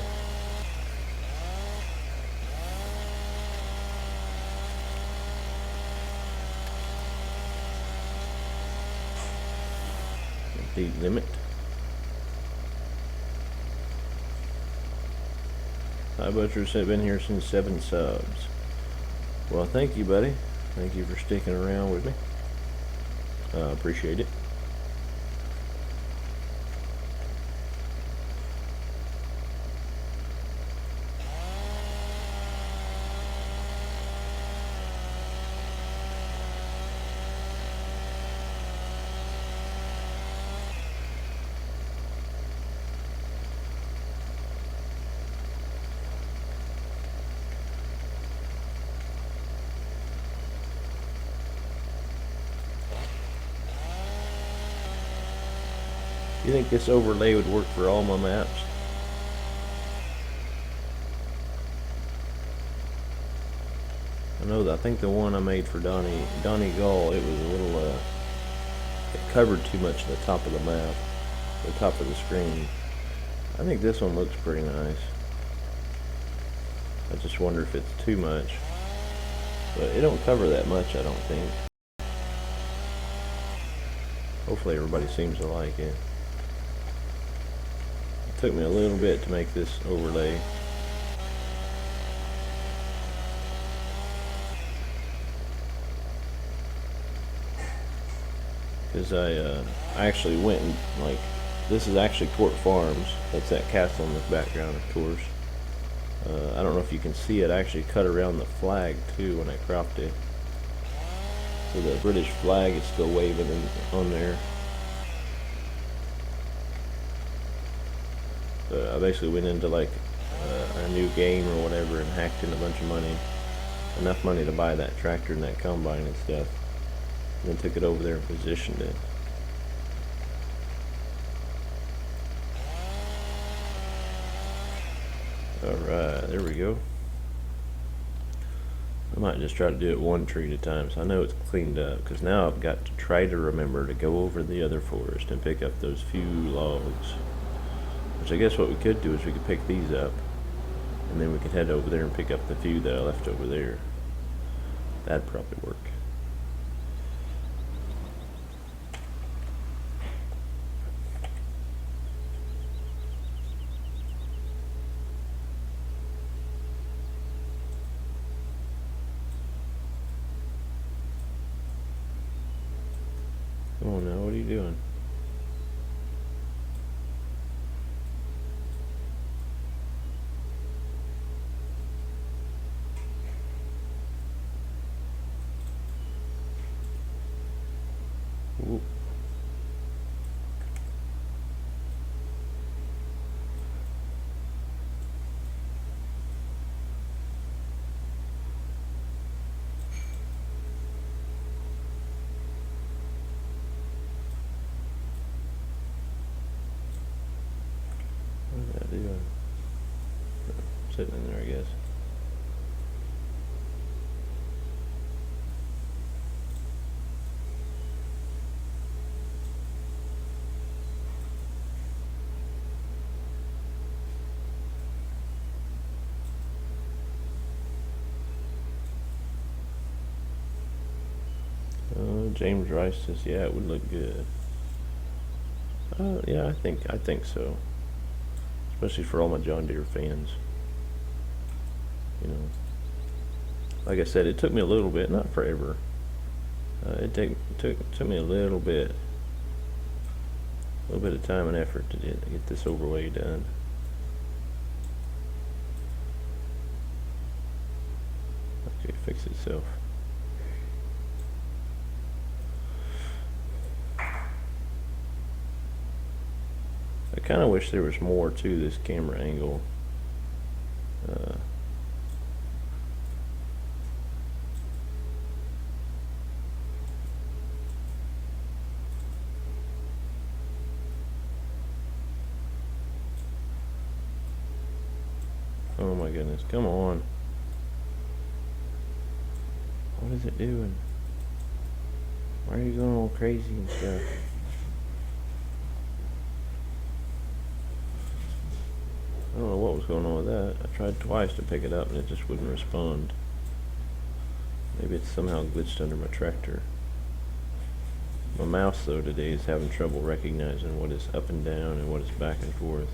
Deep limit. Hi Butchers, have been here since 7 subs. Well, thank you, buddy. Thank you for sticking around with me. Appreciate it. You think this overlay would work for all my maps? I know that I think the one I made for Donnie Gall, it was a little it covered too much of the top of the map, the top of the screen. I think this one looks pretty nice. I just wonder if it's too much. But it don't cover that much, I don't think. Hopefully everybody seems to like it. It took me a little bit to make this overlay. Because I actually went and, like, this is actually Court Farms. That's that castle in the background, of course. I don't know if you can see it. I actually cut around the flag too when I cropped it. So the British flag is still waving on there. I basically went into like a new game or whatever and hacked in a bunch of money. Enough money to buy that tractor and that combine and stuff. And then took it over there and positioned it. Alright, there we go. I might just try to do it one tree at a time so I know it's cleaned up, because now I've got to try to remember to go over the other forest and pick up those few logs. Which I guess what we could do is we could pick these up and then we could head over there and pick up the few that I left over there. That'd probably work. Come on now, what are you doing? Ooh. What is that doing? Sitting in there, I guess. James Rice says, yeah, it would look good. Yeah, I think so. Especially for all my John Deere fans. you know. Like I said, it took me a little bit, not forever. It took me a little bit of time and effort to get this overlay done. Okay, fix itself. I kind of wish there was more to this camera angle. Oh my goodness, come on. What is it doing? Why are you going all crazy and stuff? I don't know what was going on with that. I tried twice to pick it up and it just wouldn't respond. Maybe it's somehow glitched under my tractor. My mouse though today is having trouble recognizing what is up and down and what is back and forth.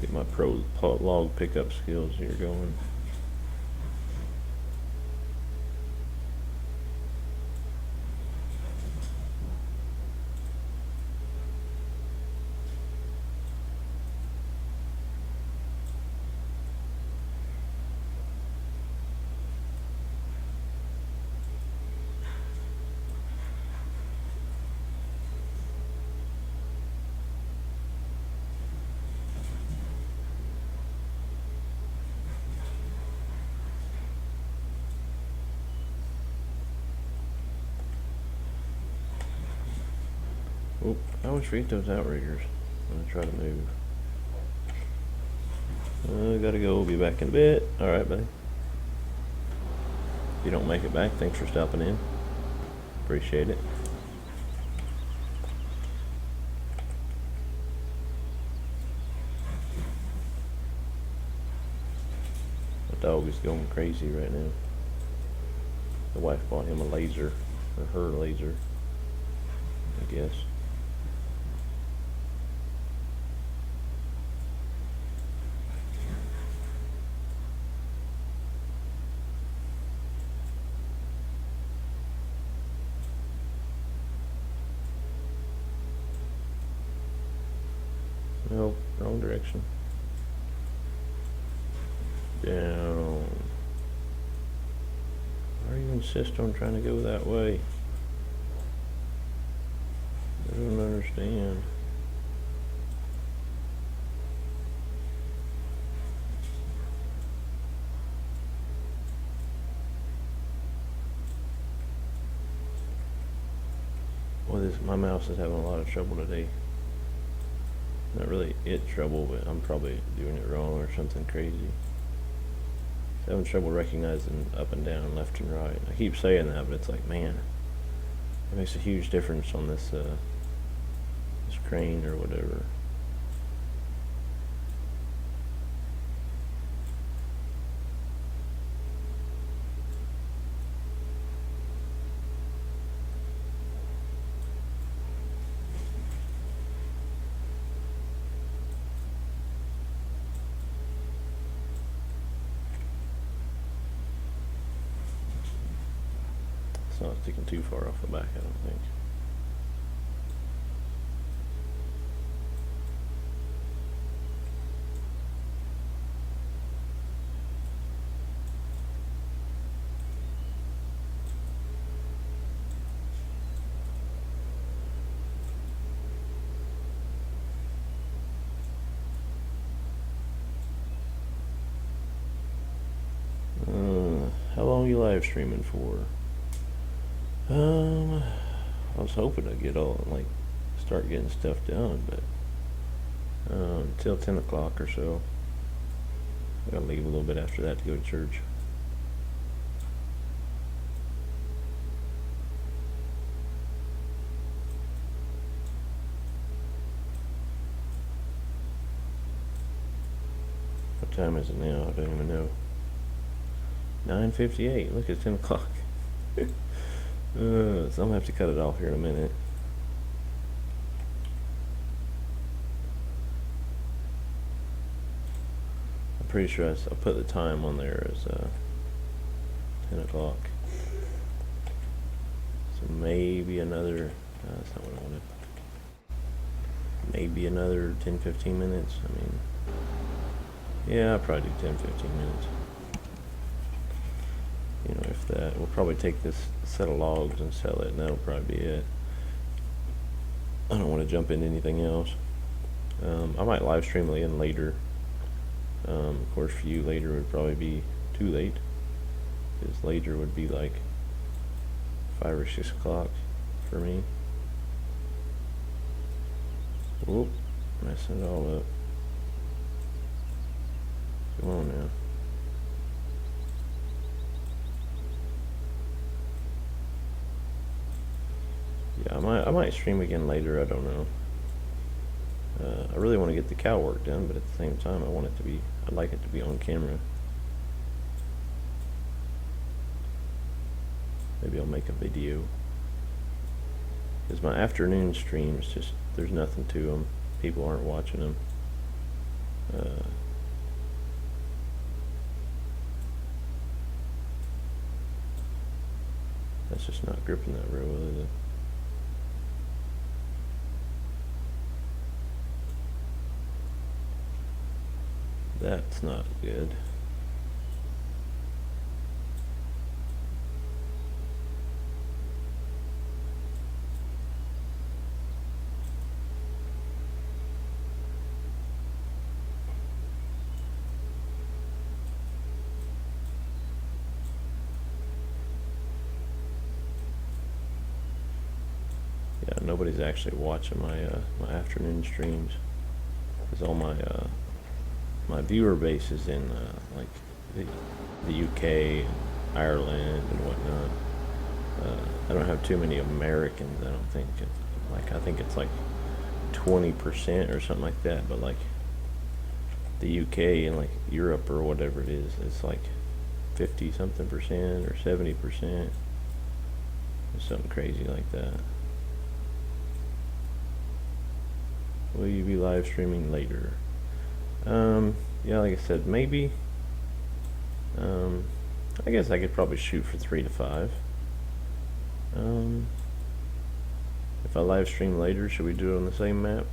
Get my pro log pickup skills here going. Oop, I always forget those outriggers when I try to move. Gotta go, be back in a bit. Alright, buddy. If you don't make it back, thanks for stopping in. Appreciate it. My dog is going crazy right now. The wife bought him a laser, or her laser, I guess. Nope, wrong direction. Down. Why do you insist on trying to go that way? I don't understand. Well, my mouse is having a lot of trouble today. Not really trouble, but I'm probably doing it wrong or something crazy. It's having trouble recognizing up and down, left and right. I keep saying that, but it's like, man, it makes a huge difference on this this crane or whatever. It's not sticking too far off the back, I don't think. How long you live streaming for? I was hoping to get all, like, start getting stuff done, but until 10 o'clock or so. I gotta leave a little bit after that to go to church. What time is it now? I don't even know. 9:58. Look, it's 10 o'clock. So I'm gonna have to cut it off here in a minute. I'm pretty sure I put the time on there as 10 o'clock. So maybe another, that's not what I wanted. Maybe another 10-15 minutes. I mean, yeah, I'll probably do 10-15 minutes. You know, if that, we'll probably take this set of logs and sell it, and that'll probably be it. I don't want to jump into anything else. I might live stream again later. Of course, for you, later would probably be too late, because later would be like 5 or 6 o'clock for me. Whoop, messing it all up. Come on now. Yeah, I might stream again later. I don't know. I really want to get the cow work done, but at the same time, I'd like it to be on camera. Maybe I'll make a video. Because my afternoon streams, just, there's nothing to them. People aren't watching them. That's just not gripping that real well, is it? That's not good. Yeah, nobody's actually watching my afternoon streams, because all my viewer base is in like the UK, and Ireland, and whatnot. I don't have too many Americans. I don't think. I think it's like 20% or something like that. But like the UK and like Europe or whatever it is, it's like 50-something% or 70%. Something crazy like that. Will you be live streaming later? Yeah, like I said, maybe. I guess I could probably shoot for 3 to 5. If I live stream later, should we do it on the same map?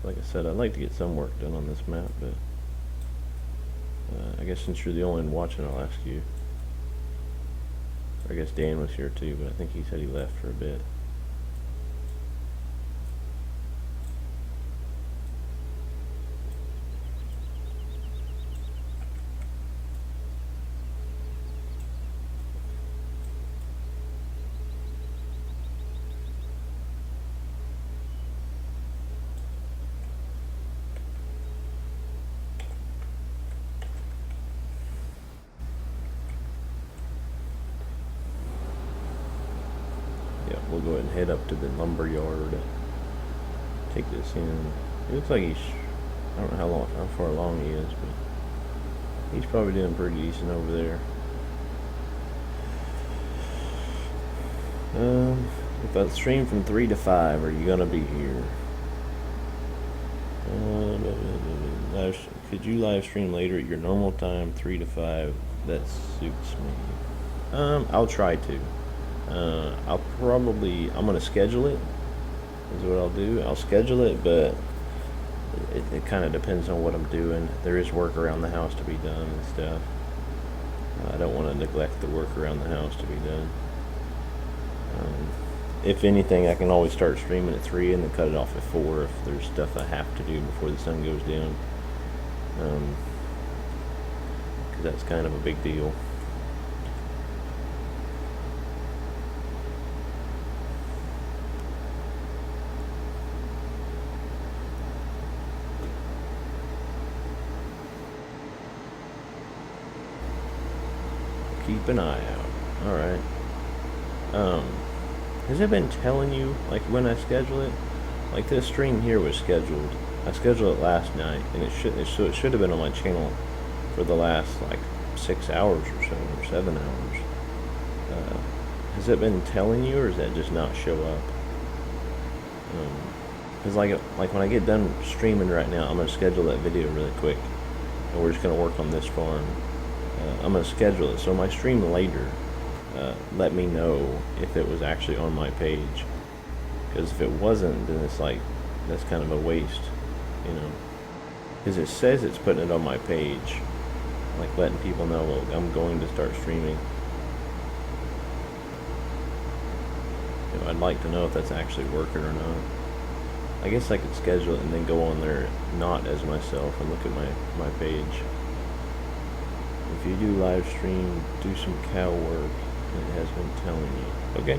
Like I said, I'd like to get some work done on this map, but I guess since you're the only one watching, I'll ask you. I guess Dan was here too, but I think he said he left for a bit. We'll go ahead and head up to the lumber yard, take this in. It looks like I don't know how far along he is, but he's probably doing pretty decent over there. If I stream from 3 to 5, are you gonna be here? Could you live stream later at your normal time, 3 to 5? That suits me. I'll try to. I'm gonna schedule it, is what I'll do. I'll schedule it, but it kind of depends on what I'm doing. There is work around the house to be done and stuff. I don't want to neglect the work around the house to be done. If anything, I can always start streaming at 3 and then cut it off at 4 if there's stuff I have to do before the sun goes down. Because that's kind of a big deal. keep an eye out. Alright. Has it been telling you, like, when I schedule it? Like, this stream here was scheduled. I scheduled it last night, and it should have been on my channel for the last, like, 6 hours or so, or 7 hours. Has it been telling you, or does that just not show up? Because like when I get done streaming right now, I'm going to schedule that video really quick, and we're just going to work on this farm. I'm going to schedule it, so my stream later, let me know if it was actually on my page. Because if it wasn't, then it's like, that's kind of a waste, you know. Because it says it's putting it on my page, like letting people know, well, I'm going to start streaming. You know, I'd like to know if that's actually working or not. I guess I could schedule it and then go on there not as myself and look at my page. If you do live stream, do some cow work, it has been telling you. Okay,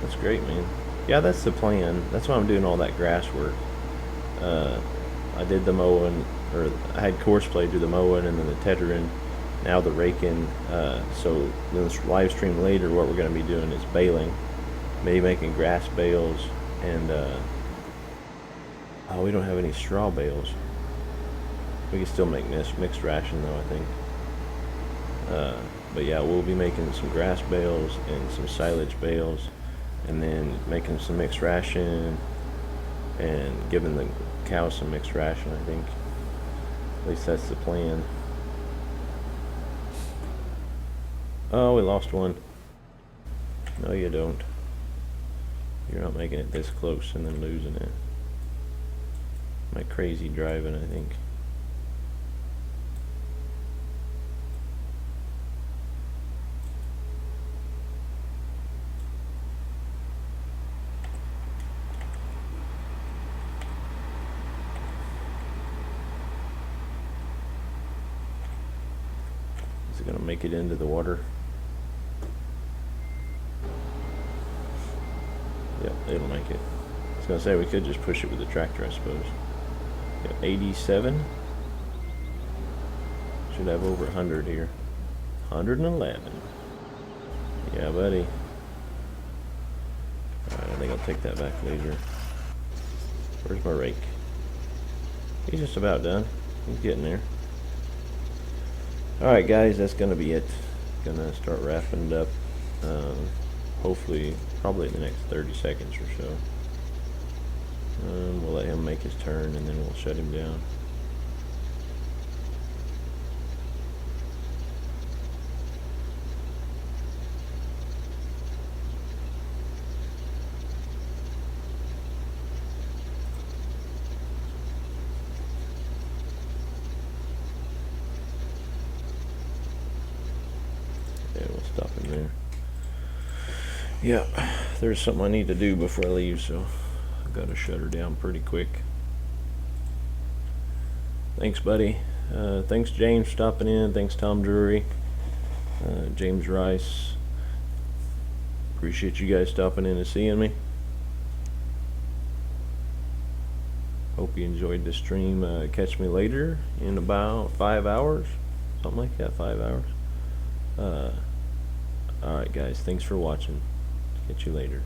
that's great, man. Yeah, that's the plan. That's why I'm doing all that grass work. I did the mowing, or I had Courseplay do the mowing and then the tethering, now the raking. So this live stream later, what we're going to be doing is baling, maybe making grass bales, and oh, we don't have any straw bales. We can still make mixed ration though, I think. But yeah, we'll be making some grass bales and some silage bales, and then making some mixed ration and giving the cows some mixed ration, I think. At least that's the plan. Oh, we lost one. No, you don't. You're not making it this close and then losing it. My crazy driving, I think. Is it gonna make it into the water? Yep, it'll make it. I was gonna say we could just push it with the tractor, I suppose. Yep, 87. Should have over 100 here. 111. Yeah, buddy. Alright, I think I'll take that back later. Where's my rake? He's just about done. He's getting there. Alright guys, that's gonna be it. Gonna start wrapping it up. Hopefully, probably in the next 30 seconds or so. We'll let him make his turn and then we'll shut him down. Yeah, we'll stop him there. Yeah, there's something I need to do before I leave, so I've got to shut her down pretty quick. Thanks, buddy. Thanks, James, for stopping in. Thanks, Tom Drury. James Rice. Appreciate you guys stopping in and seeing me. Hope you enjoyed the stream. Catch me later in about 5 hours. Something like that, 5 hours. Alright, guys. Thanks for watching. Catch you later.